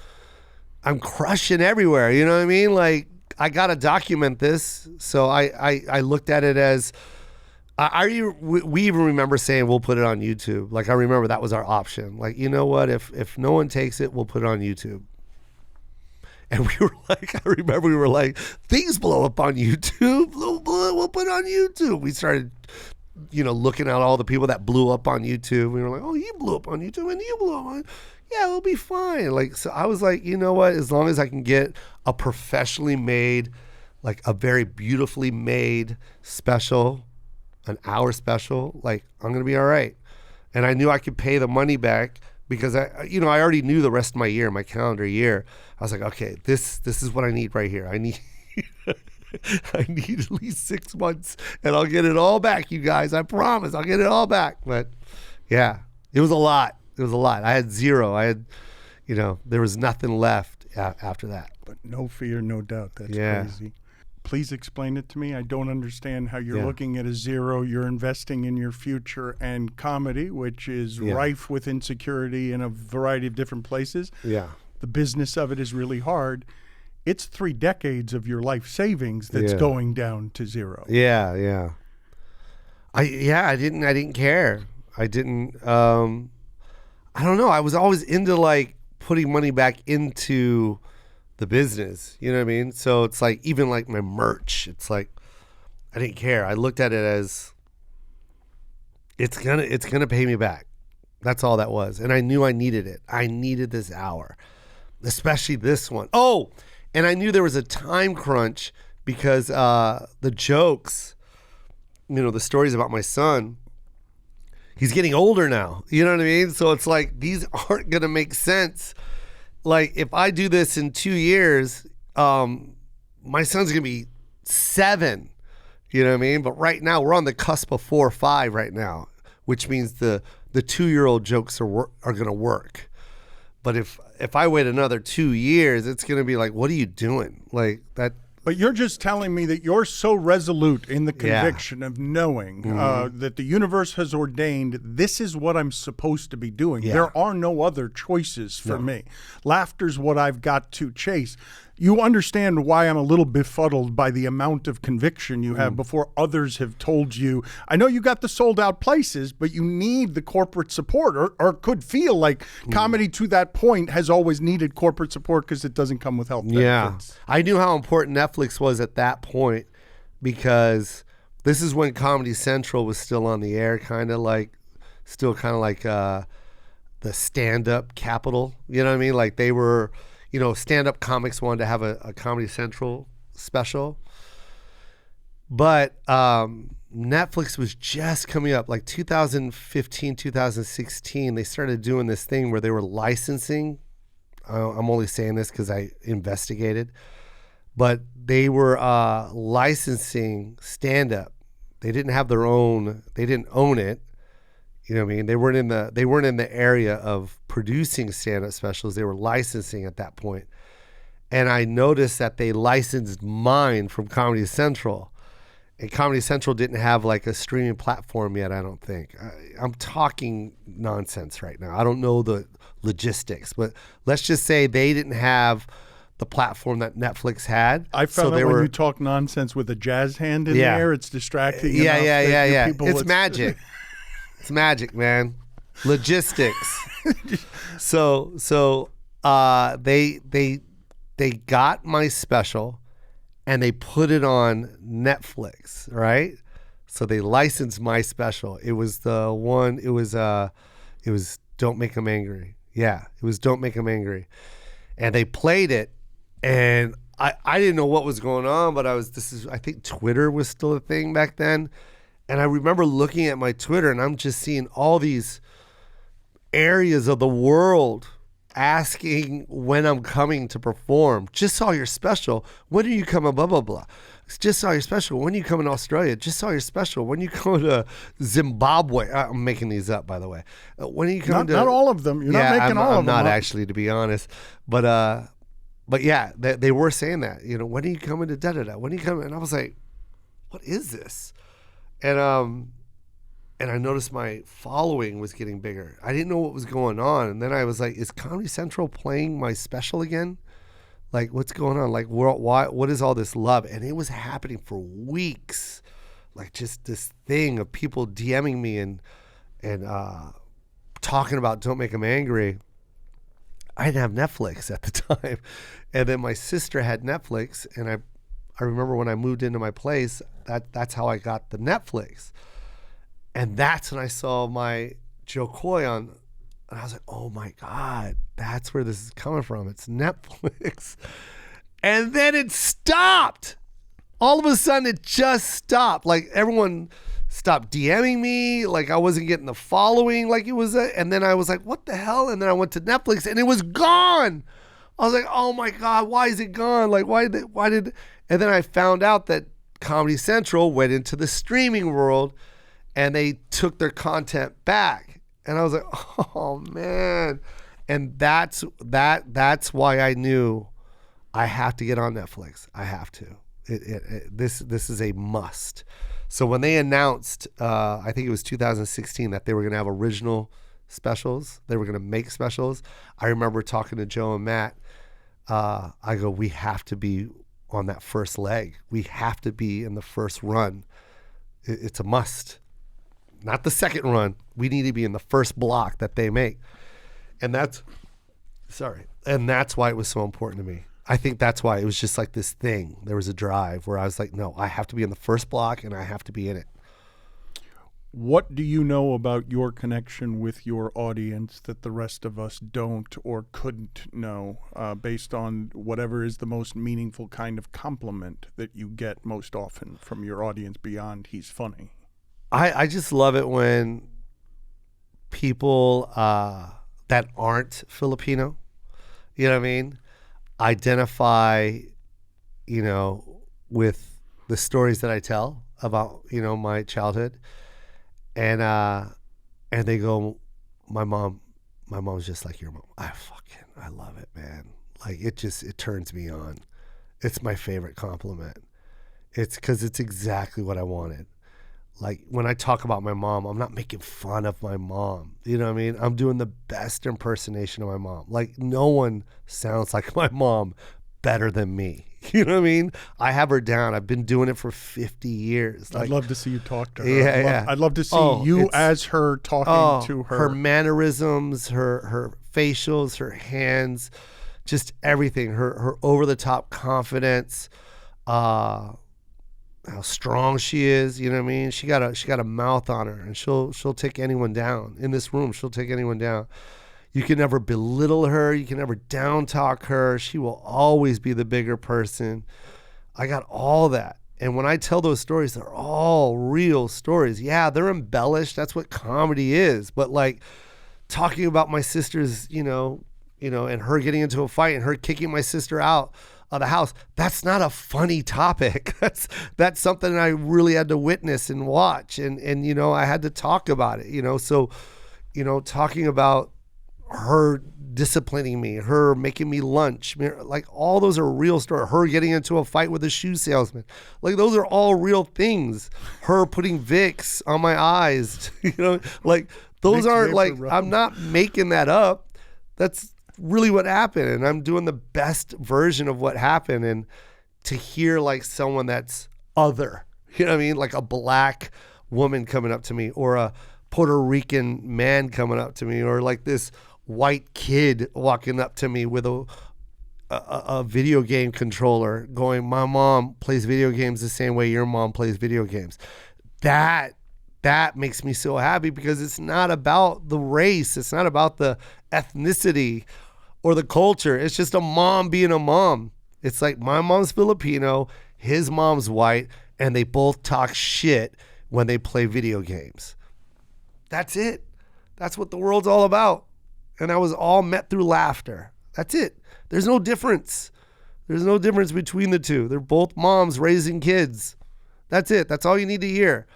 I'm crushing everywhere. You know what I mean? Like I got to document this. So I looked at it as, we even remember saying we'll put it on YouTube. Like I remember that was our option. Like, you know what? If no one takes it, we'll put it on YouTube. And we were like, I remember we were like, things blow up on YouTube. We'll put it on YouTube. We started, looking at all the people that blew up on YouTube. We were like, oh, you blew up on YouTube and you blew up on, yeah, we'll be fine. Like, so I was like, you know what? As long as I can get a professionally made, like a very beautifully made special, an hour special, like I'm going to be all right. And I knew I could pay the money back because I already knew the rest of my year, my calendar year. I was like, okay, this is what I need right here. I need I need at least 6 months and I'll get it all back, you guys. I promise I'll get it all back. But yeah, it was a lot. It was a lot. I had zero. I had, there was nothing left after that. But no fear, no doubt. That's crazy. Please explain it to me. I don't understand how you're looking at a zero. You're investing in your future, and comedy, which is rife with insecurity in a variety of different places. Yeah. The business of it is really hard. It's 3 decades of your life savings that's going down to zero. Yeah, yeah. I didn't care. I didn't I don't know. I was always into like putting money back into the business, you know what I mean? So it's like, even like my merch, it's like, I didn't care. I looked at it as, it's gonna pay me back. That's all that was. And I knew I needed it. I needed this hour, especially this one. Oh, and I knew there was a time crunch because the jokes, the stories about my son, he's getting older now. You know what I mean? So it's like, these aren't gonna make sense. Like if I do this in 2 years, my son's gonna be 7. You know what I mean? But right now we're on the cusp of 4 or 5 right now, which means the 2-year-old jokes are gonna work. But if I wait another 2 years, it's gonna be like, what are you doing? Like that. But you're just telling me that you're so resolute in the conviction of knowing that the universe has ordained this is what I'm supposed to be doing. Yeah. There are no other choices for me. Laughter's what I've got to chase. You understand why I'm a little befuddled by the amount of conviction you have before others have told you. I know you got the sold out places, but you need the corporate support, or could feel like comedy to that point has always needed corporate support because it doesn't come with health benefits. Yeah, I knew how important Netflix was at that point because this is when Comedy Central was still on the air, kind of like the stand-up capital. You know what I mean? Like they were... stand-up comics wanted to have a Comedy Central special. But Netflix was just coming up, like 2015, 2016. They started doing this thing where they were licensing. I'm only saying this because I investigated. But they were licensing stand-up. They didn't have their own. They didn't own it. You know what I mean? They weren't in the area of producing stand-up specials. They were licensing at that point. And I noticed that they licensed mine from Comedy Central. And Comedy Central didn't have like a streaming platform yet, I don't think. I'm talking nonsense right now. I don't know the logistics, but let's just say they didn't have the platform that Netflix had. I found that when you talk nonsense with a jazz hand in there, it's distracting. Yeah. It's magic. It's magic, man. Logistics. So They got my special and they put it on Netflix, right? So they licensed my special. It was the one. It was Don't Make 'Em Angry. Yeah, it was Don't Make 'Em Angry, and they played it, and I didn't know what was going on, but I think Twitter was still a thing back then, and I remember looking at my Twitter, and I'm just seeing all these areas of the world asking when I'm coming to perform. Just saw your special. When are you coming? Blah, blah, blah. Just saw your special. When are you coming to Australia? Just saw your special. When you come to Zimbabwe? I'm making these up, by the way. When are you coming to... Not all of them. You're not making all of them. I'm not actually, to be honest. But yeah, they were saying that. You know, when are you coming to da-da-da? When are you coming? And I was like, what is this? And I noticed my following was getting bigger. I didn't know what was going on. And then I was like, is Comedy Central playing my special again? Like, what's going on? Like, what is all this love? And it was happening for weeks. Like, just this thing of people DMing me and talking about Don't Make 'Em Angry. I didn't have Netflix at the time. And then my sister had Netflix. And I remember when I moved into my place, that's how I got the Netflix. And that's when I saw my Joe Koy on, and I was like, oh my God, that's where this is coming from. It's Netflix. And then it stopped. All of a sudden, it just stopped. Like, everyone stopped DMing me. Like, I wasn't getting the following like it was. And then I was like, what the hell? And then I went to Netflix, and it was gone. I was like, oh my God, why is it gone? Like, why did? And then I found out that Comedy Central went into the streaming world, and they took their content back. And I was like, oh man. And that's why I knew I have to get on Netflix. I have to. This is a must. So when they announced, I think it was 2016, that they were going to have original specials, they were going to make specials, I remember talking to Joe and Matt. I go, we have to be on that first leg. We have to be in the first run. It's a must. Not the second run. We need to be in the first block that they make. And that's why it was so important to me. I think that's why it was just like this thing. There was a drive where I was like, no, I have to be in the first block and I have to be in it. What do you know about your connection with your audience that the rest of us don't or couldn't know, based on whatever is the most meaningful kind of compliment that you get most often from your audience beyond he's funny? I just love it when people that aren't Filipino, you know what I mean, identify, you know, with the stories that I tell about, you know, my childhood. And they go, my mom's just like your mom. I love it, man. Like, it turns me on. It's my favorite compliment. It's because it's exactly what I wanted. Like, when I talk about my mom, I'm not making fun of my mom. You know what I mean? I'm doing the best impersonation of my mom. Like, no one sounds like my mom better than me. You know what I mean? I have her down. I've been doing it for 50 years. Like, I'd love to see you talk to her. Yeah, I'd love to see you as her talking to her. Her mannerisms, her facials, her hands, just everything. Her over-the-top confidence, how strong she is, you know what I mean? She got a mouth on her, and she'll take anyone down. In this room, she'll take anyone down. You can never belittle her. You can never down talk her. She will always be the bigger person. I got all that. And when I tell those stories, they're all real stories. Yeah, they're embellished. That's what comedy is. But like talking about my sister's, you know, and her getting into a fight and her kicking my sister out of the house, that's not a funny topic. That's something I really had to witness and watch. And you know, I had to talk about it, you know. So, you know, talking about her disciplining me, her making me lunch, like all those are real stories. Her getting into a fight with a shoe salesman, like those are all real things. Her putting Vicks on my eyes, you know, like those aren't like, I'm not making that up. That's really what happened, and I'm doing the best version of what happened. And to hear like someone that's other, you know what I mean, like a black woman coming up to me, or a Puerto Rican man coming up to me, or like this white kid walking up to me with a video game controller going, my mom plays video games the same way your mom plays video games. That makes me so happy, because it's not about the race. It's not about the ethnicity or the culture. It's just a mom being a mom. It's like, my mom's Filipino, his mom's white, and they both talk shit when they play video games. That's it. That's what the world's all about. And that was all met through laughter. That's it. There's no difference. There's no difference between the two. They're both moms raising kids. That's it. That's all you need to hear.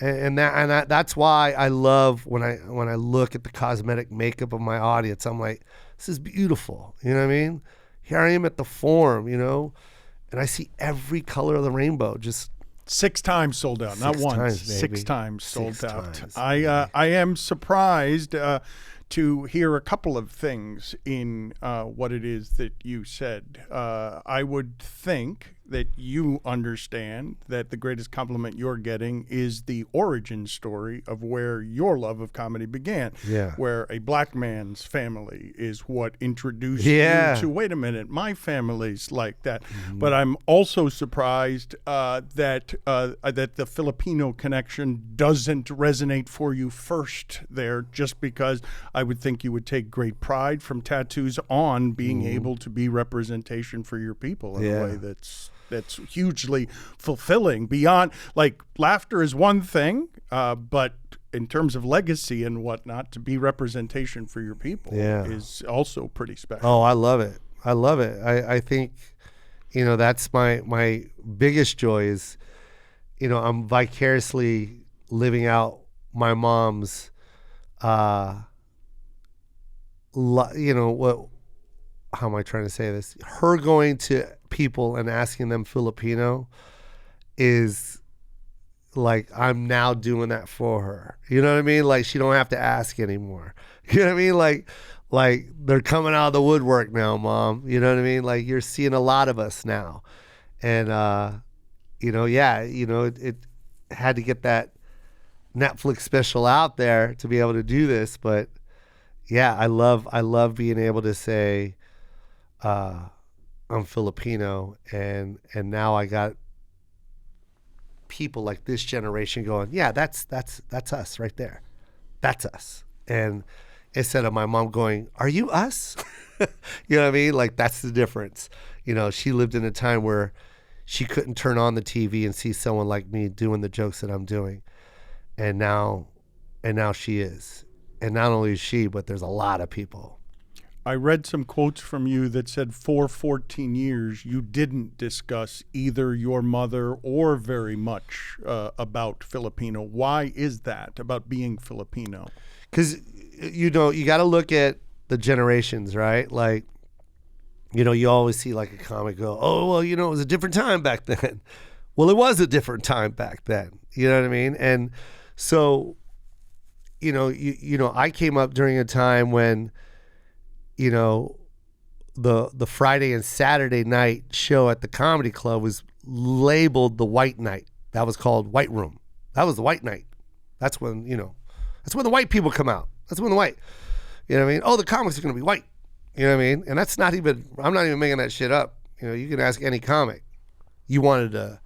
And that's why I love when I look at the cosmetic makeup of my audience. I'm like, this is beautiful. You know what I mean? Here I am at the Forum, and I see every color of the rainbow. Just 6 times sold out, not once. Times, 6 times sold out. Times. I am surprised to hear a couple of things in what it is that you said. I would think that you understand that the greatest compliment you're getting is the origin story of where your love of comedy began. Yeah. Where a black man's family is what introduced you to, wait a minute, my family's like that. Mm-hmm. But I'm also surprised that the Filipino connection doesn't resonate for you first there, just because I would think you would take great pride from tattoos on being able to be representation for your people in a way that's hugely fulfilling. Beyond, like, laughter is one thing, but in terms of legacy and whatnot, to be representation for your people is also pretty special. Oh, I love it. I think, that's my biggest joy is, I'm vicariously living out my mom's, how am I trying to say this? Her going to people and asking them Filipino is like, I'm now doing that for her. You know what I mean? Like, she don't have to ask anymore. You know what I mean? Like they're coming out of the woodwork now, Mom. You know what I mean? Like, you're seeing a lot of us now. And, it had to get that Netflix special out there to be able to do this. But yeah, I love being able to say, I'm Filipino, and now I got people like this generation going, yeah, that's us right there. That's us. And instead of my mom going, are you us? You know what I mean? Like, that's the difference. She lived in a time where she couldn't turn on the TV and see someone like me doing the jokes that I'm doing. And now she is. And not only is she, but there's a lot of people. I read some quotes from you that said for 14 years you didn't discuss either your mother or very much about Filipino. Why is that, about being Filipino? Because, you got to look at the generations, right? Like, you always see like a comic go, oh, well, it was a different time back then. Well, it was a different time back then. You know what I mean? And so, I came up during a time when, the Friday and Saturday night show at the comedy club was labeled the white night. That was called White Room. That was the white night. That's when, that's when the white people come out. That's when the white, you know what I mean? Oh, the comics are going to be white. You know what I mean? And that's not even, I'm not even making that shit up. You can ask any comic. You wanted a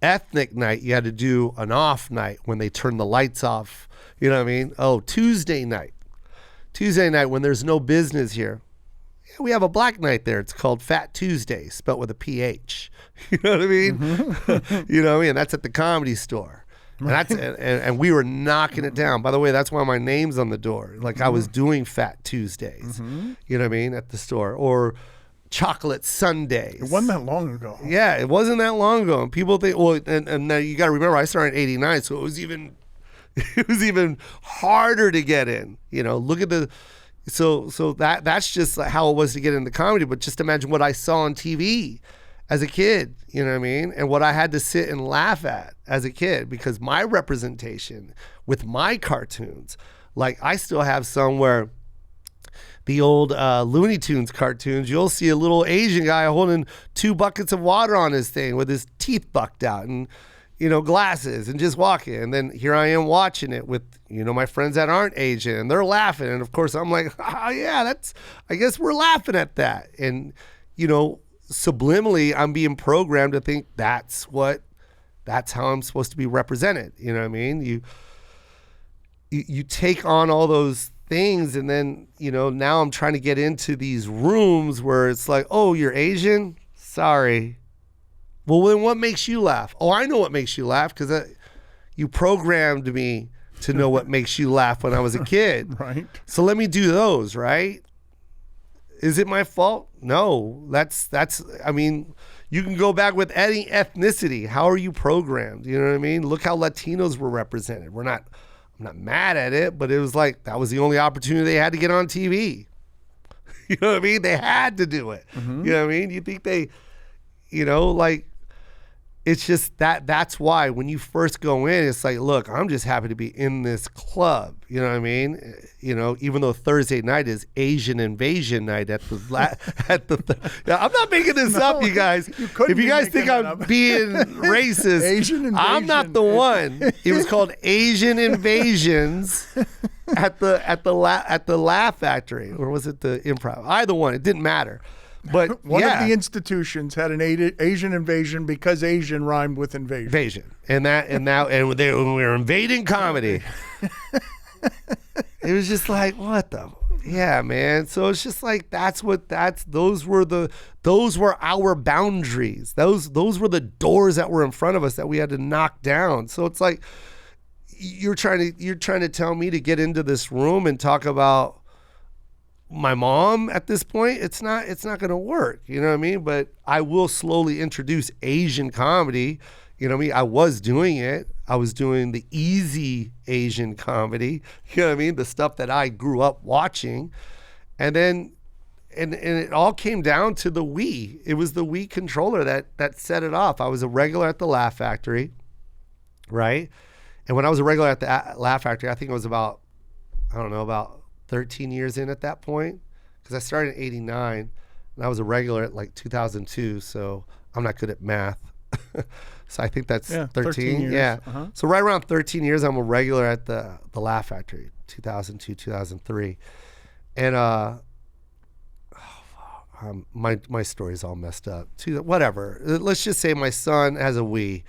ethnic night, you had to do an off night when they turned the lights off. You know what I mean? Oh, Tuesday night when there's no business here. Yeah, we have a black night there. It's called Fat Tuesday, spelled with a PH. You know what I mean? Mm-hmm. You know what I mean? That's at the Comedy Store. And and we were knocking it down. By the way, that's why my name's on the door. Like, I was doing Fat Tuesdays, you know what I mean, at the store. Or Chocolate Sundays. It wasn't that long ago. Yeah, it wasn't that long ago. And people think, well, and now you got to remember, I started in '89, so it was even harder to get in. Look at the, so that's just how it was to get into comedy. But just imagine what I saw on TV as a kid, you know what I mean? And what I had to sit and laugh at as a kid, because my representation with my cartoons, like, I still have some where the old Looney Tunes cartoons, you'll see a little Asian guy holding 2 buckets of water on his thing with his teeth bucked out. And, glasses and just walking. And then here I am watching it with, my friends that aren't Asian, and they're laughing. And of course I'm like, yeah, I guess we're laughing at that. And, subliminally I'm being programmed to think that's how I'm supposed to be represented. You know what I mean? You take on all those things, and then, now I'm trying to get into these rooms where it's like, oh, you're Asian? Sorry. Well, then what makes you laugh? Oh, I know what makes you laugh, because you programmed me to know what makes you laugh when I was a kid. Right. So let me do those, right? Is it my fault? No. You can go back with any ethnicity. How are you programmed? You know what I mean? Look how Latinos were represented. I'm not mad at it, but it was like, that was the only opportunity they had to get on TV. You know what I mean? They had to do it. Mm-hmm. You know what I mean? You think they, it's just that's why when you first go in, it's like, look, I'm just happy to be in this club. You know what I mean? Even though Thursday night is Asian invasion night I'm not making this up, you guys. If you guys think I'm being racist, Asian invasion. I'm not the one. It was called Asian Invasions at the Laugh Factory, or was it the Improv? Either one, it didn't matter. But one of the institutions had an Asian invasion because Asian rhymed with invasion. And we were invading comedy. It was just like, what the? Yeah, man. So it's just like, those were our boundaries. Those were the doors that were in front of us that we had to knock down. So it's like, you're trying to tell me to get into this room and talk about my mom at this point. It's not going to work. You know what I mean? But I will slowly introduce Asian comedy. You know what I mean? I was doing it. I was doing the easy Asian comedy. You know what I mean? The stuff that I grew up watching. And then, and it all came down to the Wii. It was the Wii controller that set it off. I was a regular at the Laugh Factory, right? And when I was a regular at the Laugh Factory, I think it was about 13 years in at that point, because I started in 89 and I was a regular at like 2002. So I'm not good at math. So I think that's 13 years. Yeah. Uh-huh. So right around 13 years, I'm a regular at the Laugh Factory, 2002, 2003. And my story's all messed up. Whatever. Let's just say my son has a Wii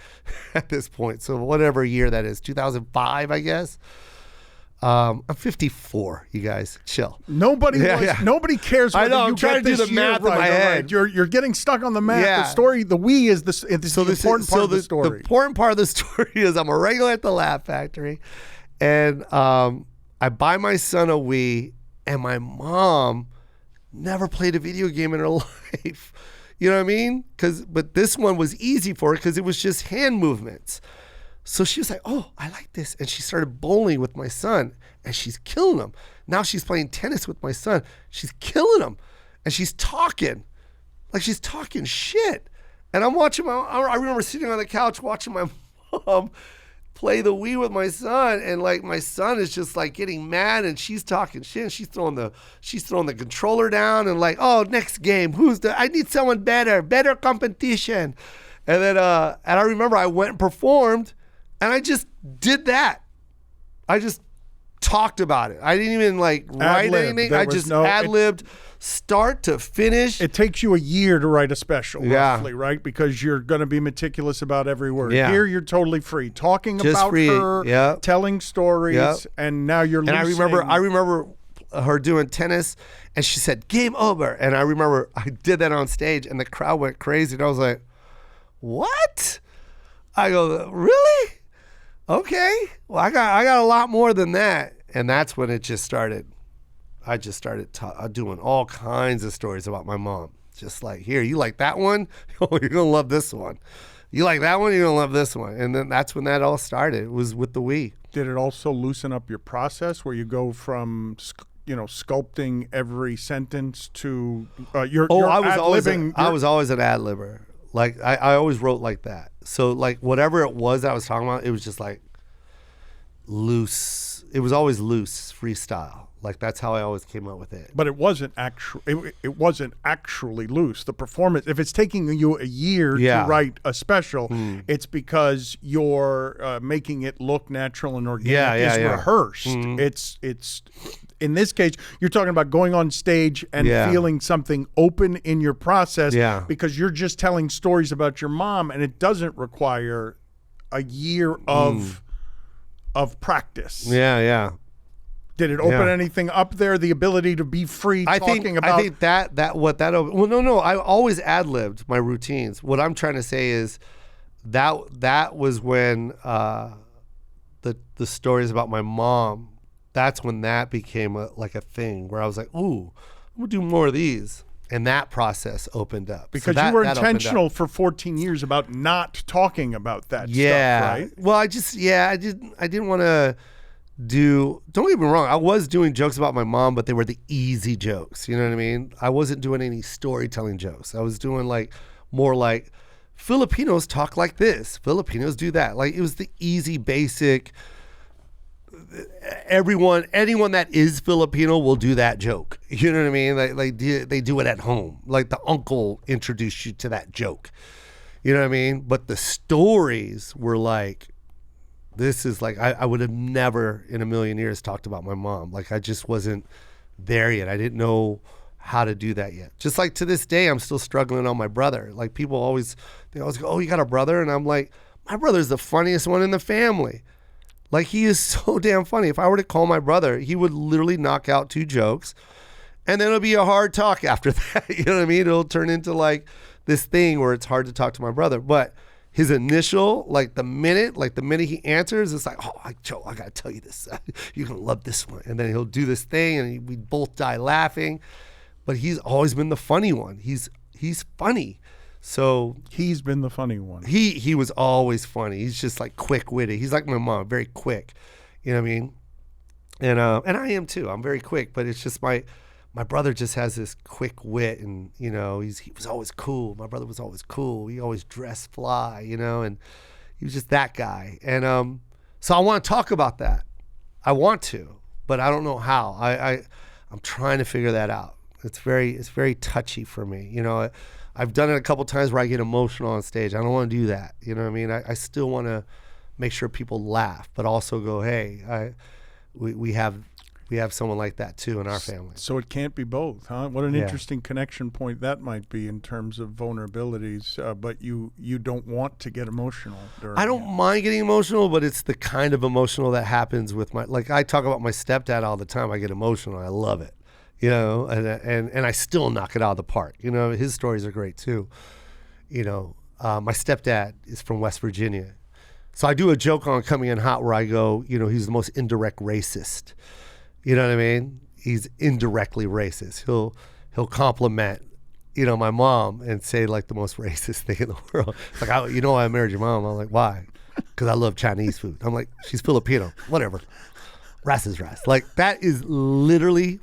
at this point. So whatever year that is, 2005, I guess. I'm 54, you guys. Chill. Nobody cares whether I'm you trying get to do this the math in my head. Right. You're getting stuck on the math. Yeah. The story, the Wii is the important part of the story. The important part of the story is I'm a regular at the Laugh Factory, and I buy my son a Wii, and my mom never played a video game in her life. You know what I mean? But this one was easy for her because it was just hand movements. So she was like, oh, I like this. And she started bowling with my son, and she's killing him. Now she's playing tennis with my son. She's killing him. And she's talking. Like, she's talking shit. And I'm watching I remember sitting on the couch watching my mom play the Wii with my son. And, like, my son is just, like, getting mad, and she's talking shit. And she's throwing the controller down and, like, oh, next game. I need someone better competition. And then, and I remember I went and performed. And I just did that. I just talked about it. I didn't even write anything. I just ad-libbed start to finish. It takes you a year to write a special, roughly, right? Because you're going to be meticulous about every word. Yeah. Here, you're totally free. Talking just about her, telling stories, and now you're losing. And I remember her doing tennis, and she said, game over. And I remember I did that on stage, and the crowd went crazy. And I was like, what? I go, really? Okay, well, I got a lot more than that. And that's when it just started. I just started doing all kinds of stories about my mom. Just like, here, you like that one? Oh, you're going to love this one. You like that one? You're going to love this one. And then that's when that all started. It was with the Wii. Did it also loosen up your process where you go from, sculpting every sentence to I was always an ad-libber. Like, I always wrote like that. So, like, whatever it was that I was talking about, it was just, like, loose. It was always loose, freestyle. Like that's how I always came up with it. But it wasn't it wasn't actually loose. The performance, if it's taking you a year to write a special, it's because you're making it look natural and organic. It's rehearsed. It's in this case, you're talking about going on stage and feeling something open in your process because you're just telling stories about your mom, and it doesn't require a year of practice. Did it open anything up there? The ability to be free talking about? I think no. I always ad-libbed my routines. What I'm trying to say is that was when the stories about my mom. That's when that became like a thing where I was like, ooh, I'm gonna do more of these. And that process opened up. Because you were intentional for 14 years about not talking about that stuff, right? Well, I didn't want to don't get me wrong, I was doing jokes about my mom, but they were the easy jokes. You know what I mean? I wasn't doing any storytelling jokes. I was doing more like Filipinos talk like this. Filipinos do that. Like it was the easy, basic. Anyone that is Filipino will do that joke. You know what I mean? Like they do it at home. Like the uncle introduced you to that joke. You know what I mean? But the stories were like, this is like, I would have never in a million years talked about my mom. Like I just wasn't there yet. I didn't know how to do that yet. Just like to this day, I'm still struggling on my brother. Like they always go, oh, you got a brother? And I'm like, my brother's the funniest one in the family. Like he is so damn funny. If I were to call my brother, he would literally knock out 2 jokes and then it'll be a hard talk after that. You know what I mean? It'll turn into like this thing where it's hard to talk to my brother. But his initial, like the minute he answers, it's like, oh, Joe, I got to tell you this. You're going to love this one. And then he'll do this thing and we both die laughing. But he's always been the funny one. He's funny. So he's been the funny one. He was always funny. He's just like quick-witted. He's like my mom, very quick. You know what I mean? And I am too. I'm very quick, but it's just my brother just has this quick wit, and you know, he was always cool. My brother was always cool. He always dressed fly, you know, and he was just that guy. And so I want to talk about that. I want to, but I don't know how. I'm trying to figure that out. It's very touchy for me. You know, I've done it a couple times where I get emotional on stage. I don't want to do that. You know what I mean? I still want to make sure people laugh, but also go, hey, we have someone like that too in our family. So it can't be both, huh? What an interesting connection point that might be in terms of vulnerabilities. But you don't want to get emotional during I don't mind getting emotional, but it's the kind of emotional that happens with like I talk about my stepdad all the time. I get emotional. I love it. You know, and I still knock it out of the park. You know, his stories are great too. You know, my stepdad is from West Virginia. So I do a joke on Coming in Hot where I go, you know, he's the most indirect racist. You know what I mean? He's indirectly racist. He'll compliment, you know, my mom and say like the most racist thing in the world. It's like, you know, I married your mom. I'm like, why? Because I love Chinese food. I'm like, she's Filipino. Whatever. Ras is ras. Like that is literally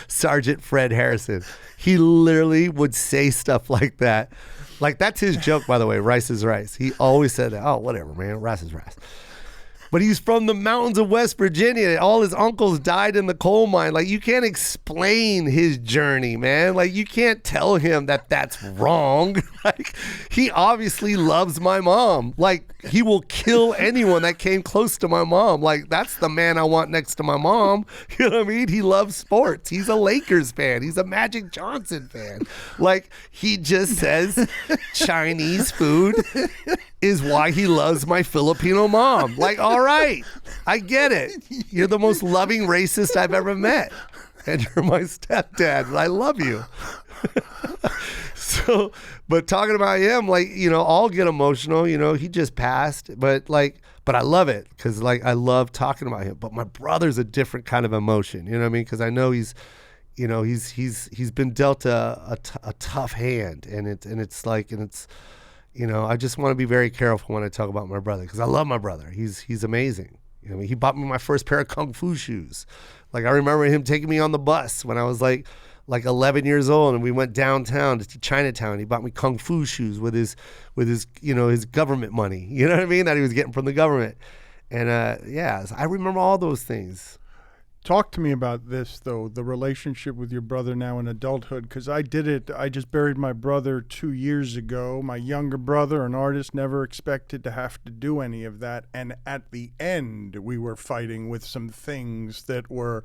Sergeant Fred Harrison. He literally would say stuff like that. Like that's his joke, by the way. Rice is rice. He always said that. Oh, whatever, man. Ras is ras. But he's from the mountains of West Virginia. All his uncles died in the coal mine. Like, you can't explain his journey, man. Like, you can't tell him that that's wrong. Like, he obviously loves my mom. Like, he will kill anyone that came close to my mom. Like, that's the man I want next to my mom. You know what I mean? He loves sports. He's a Lakers fan. He's a Magic Johnson fan. Like, he just says Chinese food is why he loves my Filipino mom. Like, all right, I get it. You're the most loving racist I've ever met. And you're my stepdad, and I love you. So, but talking about him, like, you know, I'll get emotional. You know, he just passed, but I love it because, like, I love talking about him. But my brother's a different kind of emotion. You know what I mean? Because I know he's been dealt a tough hand, and it's. You know, I just want to be very careful when I talk about my brother because I love my brother. He's amazing. You know, he bought me my first pair of kung fu shoes. Like, I remember him taking me on the bus when I was like 11 years old, and we went downtown to Chinatown. He bought me kung fu shoes with his you know, his government money. You know what I mean? That he was getting from the government. And I remember all those things. Talk to me about this, though, the relationship with your brother now in adulthood, because I did it. I just buried my brother 2 years ago. My younger brother, an artist, never expected to have to do any of that. And at the end, we were fighting with some things that were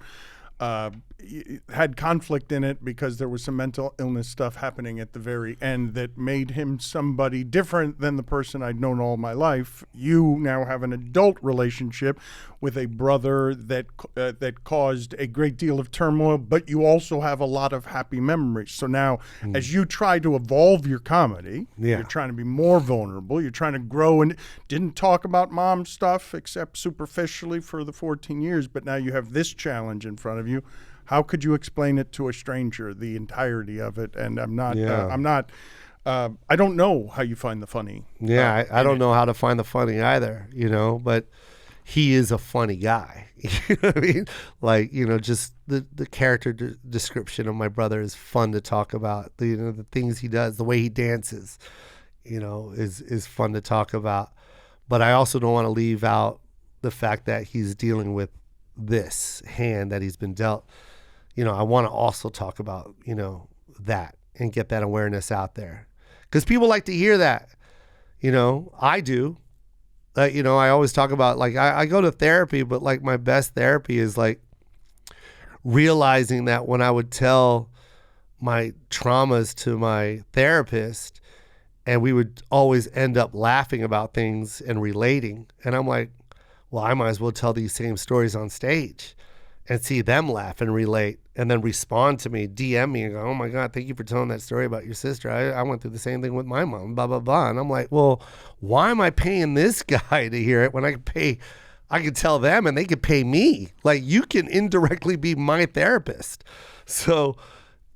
had conflict in it because there was some mental illness stuff happening at the very end that made him somebody different than the person I'd known all my life. You now have an adult relationship with a brother that caused a great deal of turmoil, but you also have a lot of happy memories. So now, as you try to evolve your comedy, you're trying to be more vulnerable, you're trying to grow, and didn't talk about mom stuff except superficially for the 14 years, but now you have this challenge in front of you. How could you explain it to a stranger, the entirety of it? And I don't know how you find the funny. Yeah, I don't know how to find the funny either, but he is a funny guy. You know what I mean? Like, just the character description of my brother is fun to talk about. The things he does, the way he dances, is fun to talk about. But I also don't want to leave out the fact that he's dealing with this hand that he's been dealt. I want to also talk about, that and get that awareness out there. Because people like to hear that. I do. I always talk about, like, I go to therapy, but like my best therapy is like realizing that when I would tell my traumas to my therapist, and we would always end up laughing about things and relating. And I'm like, well, I might as well tell these same stories on stage and see them laugh and relate and then respond to me, DM me and go, oh my God, thank you for telling that story about your sister. I went through the same thing with my mom, blah, blah, blah. And I'm like, well, why am I paying this guy to hear it when I can tell them and they could pay me? Like, you can indirectly be my therapist. So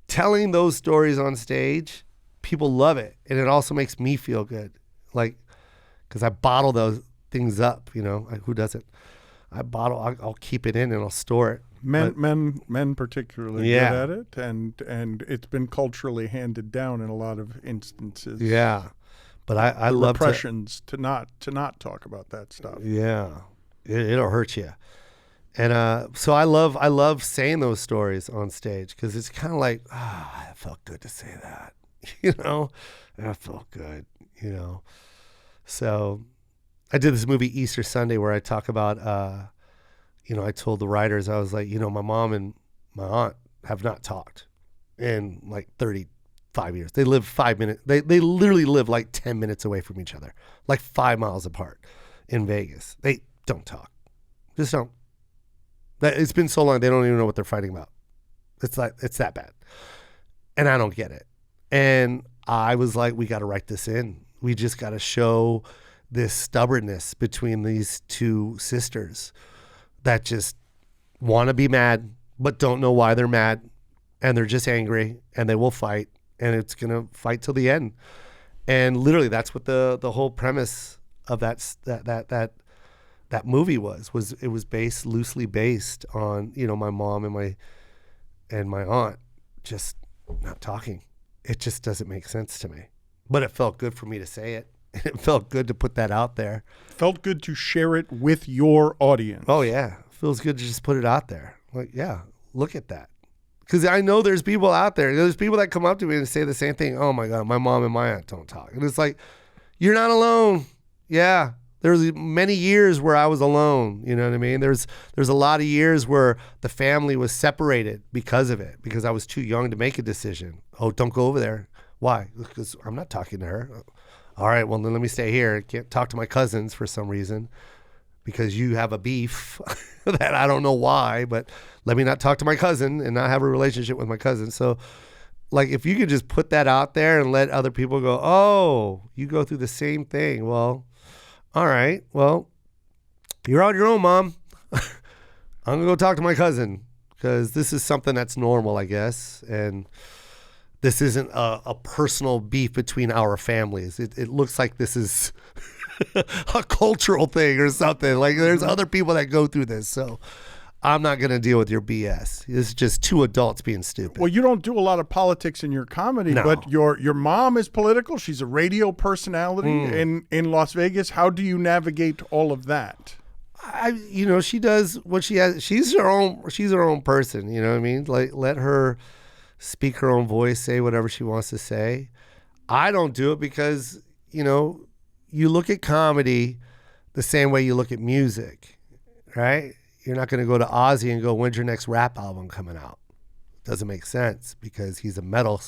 telling those stories on stage, people love it. And it also makes me feel good. Like, because I bottle those things up, who doesn't? I'll keep it in and I'll store it. Men particularly good at it, and it's been culturally handed down in a lot of instances. Yeah, but I love repressions to not talk about that stuff. Yeah, it'll hurt you, and so I love saying those stories on stage because it's kind of like, it felt good to say that, that felt good, So I did this movie Easter Sunday where I talk about. I told the writers, I was like, my mom and my aunt have not talked in like 35 years. They live 5 minutes. They literally live like 10 minutes away from each other, like 5 miles apart in Vegas. They don't talk. Just don't. It's been so long, they don't even know what they're fighting about. It's that bad. And I don't get it. And I was like, we got to write this in. We just got to show this stubbornness between these two sisters that just want to be mad, but don't know why they're mad. And they're just angry and they will fight, and it's going to fight till the end. And literally that's what the whole premise of that movie was it was loosely based on, my mom and my aunt just not talking. It just doesn't make sense to me, but it felt good for me to say it. It felt good to put that out there. Felt good to share it with your audience. Oh, yeah. Feels good to just put it out there. Like, yeah, look at that. Because I know there's people out there. There's people that come up to me and say the same thing. Oh, my God, my mom and my aunt don't talk. And it's like, you're not alone. Yeah. There's many years where I was alone. You know what I mean? There's a lot of years where the family was separated because of it, because I was too young to make a decision. Oh, don't go over there. Why? Because I'm not talking to her. All right, well, then let me stay here. I can't talk to my cousins for some reason because you have a beef that I don't know why, but let me not talk to my cousin and not have a relationship with my cousin. So, like, if you could just put that out there and let other people go, oh, you go through the same thing. Well, all right, well, you're on your own, Mom. I'm going to go talk to my cousin because this is something that's normal, I guess, and this isn't a personal beef between our families. It looks like this is a cultural thing or something. Like, there's other people that go through this. So I'm not going to deal with your BS. This is just two adults being stupid. Well, you don't do a lot of politics in your comedy, No. but your mom is political. She's a radio personality in Las Vegas. How do you navigate all of that? She does what she has. She's her own person. You know what I mean? Like, let her speak her own voice, say whatever she wants to say. I don't do it because, you look at comedy the same way you look at music, right? You're not going to go to Ozzy and go, when's your next rap album coming out? Doesn't make sense because he's a metal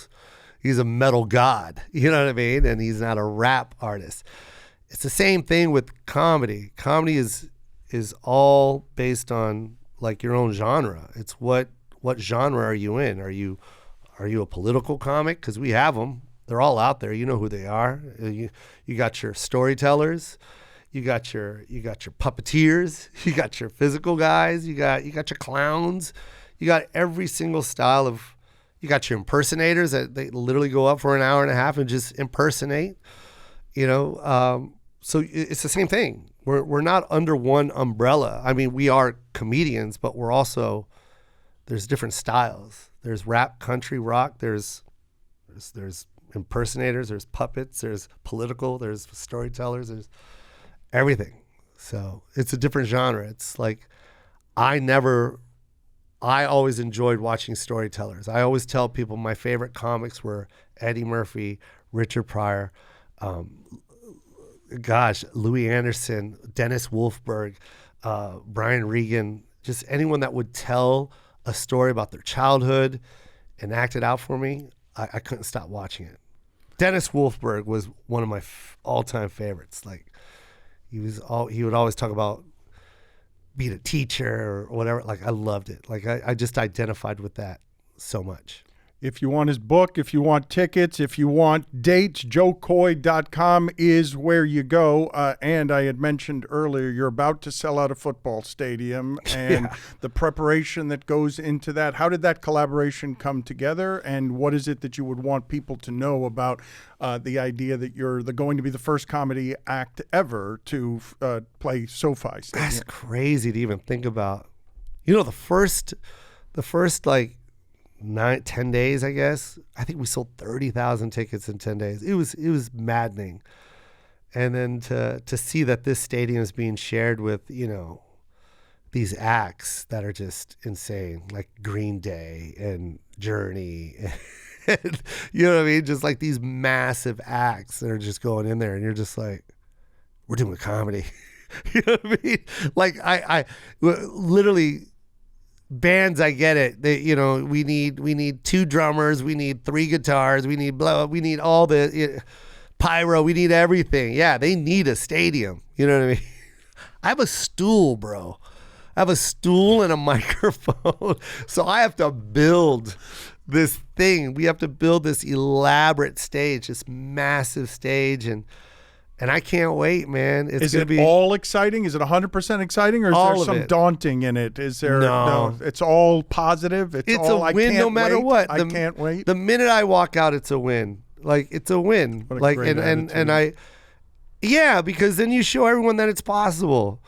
god, you know what I mean? And he's not a rap artist. It's the same thing with comedy. Comedy is all based on like your own genre. It's what genre are you in? Are you a political comic? Because we have them. They're all out there. You know who they are. You got your storytellers. You got your puppeteers. You got your physical guys. You got your clowns. You got every single style of. You got your impersonators that they literally go up for an hour and a half and just impersonate. So it's the same thing. We're not under one umbrella. I mean, we are comedians, but we're also there's different styles. There's rap, country, rock. There's impersonators. There's puppets. There's political. There's storytellers. There's everything. So it's a different genre. It's like I always enjoyed watching storytellers. I always tell people my favorite comics were Eddie Murphy, Richard Pryor, Louis Anderson, Dennis Wolfberg, Brian Regan, just anyone that would tell a story about their childhood and act it out for me. I couldn't stop watching it. Dennis Wolfberg was one of my all-time favorites. Like he would always talk about being a teacher or whatever. Like I loved it. Like I just identified with that so much. If you want his book, if you want tickets, if you want dates, joekoy.com is where you go. And I had mentioned earlier, you're about to sell out a football stadium and the preparation that goes into that. How did that collaboration come together? And what is it that you would want people to know about the idea that you're going to be the first comedy act ever to play SoFi Stadium? That's crazy to even think about. The first like 10 days, I guess. I think we sold 30,000 tickets in 10 days. It was maddening. And then to see that this stadium is being shared with, these acts that are just insane, like Green Day and Journey. And, you know what I mean? Just like these massive acts that are just going in there and you're just like, we're doing comedy. You know what I mean? Like I literally bands, I get it. We need 2 drummers, we need 3 guitars, we need we need all the pyro, we need everything. Yeah, they need a stadium. You know what I mean? I have a stool, bro. I have a stool and a microphone. So I have to build this thing. We have to build this elaborate stage, this massive stage, and I can't wait, man. Is it all exciting? Is it 100% exciting, or is there some daunting in it? Is there? No. It's all positive. It's all, a win no matter what. I can't wait. The minute I walk out, it's a win. Like it's a win. What a great attitude. Because then you show everyone that it's possible.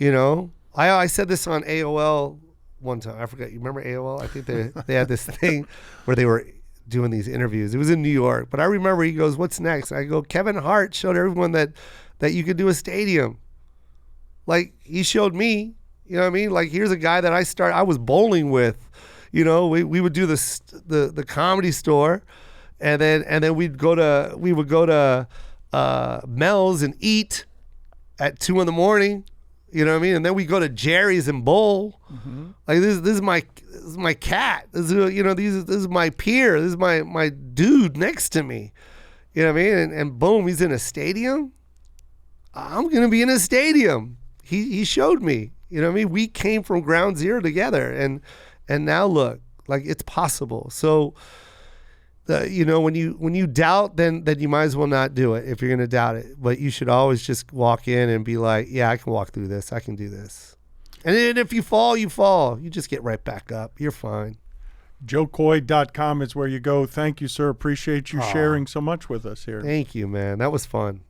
I said this on AOL one time. I forgot. You remember AOL? I think they had this thing where they were doing these interviews. It was in New York, but I remember he goes, "What's next?" I go, "Kevin Hart showed everyone that you could do a stadium." Like he showed me, you know what I mean? Like here's a guy that I was bowling with, we would do the Comedy Store, and then we would go to Mel's and eat at 2 a.m. You know what I mean? And then we go to Jerry's and bowl. Mm-hmm. Like this is my cat. This is my peer. This is my dude next to me. You know what I mean? And boom, he's in a stadium. I'm gonna be in a stadium. He showed me. You know what I mean? We came from ground zero together, and now look, like it's possible. So, when you doubt, then you might as well not do it if you're gonna doubt it. But you should always just walk in and be like, yeah, I can walk through this. I can do this. And then if you fall, you fall. You just get right back up. You're fine. joekoy.com is where you go. Thank you, sir. Appreciate you sharing so much with us here. Thank you, man. That was fun.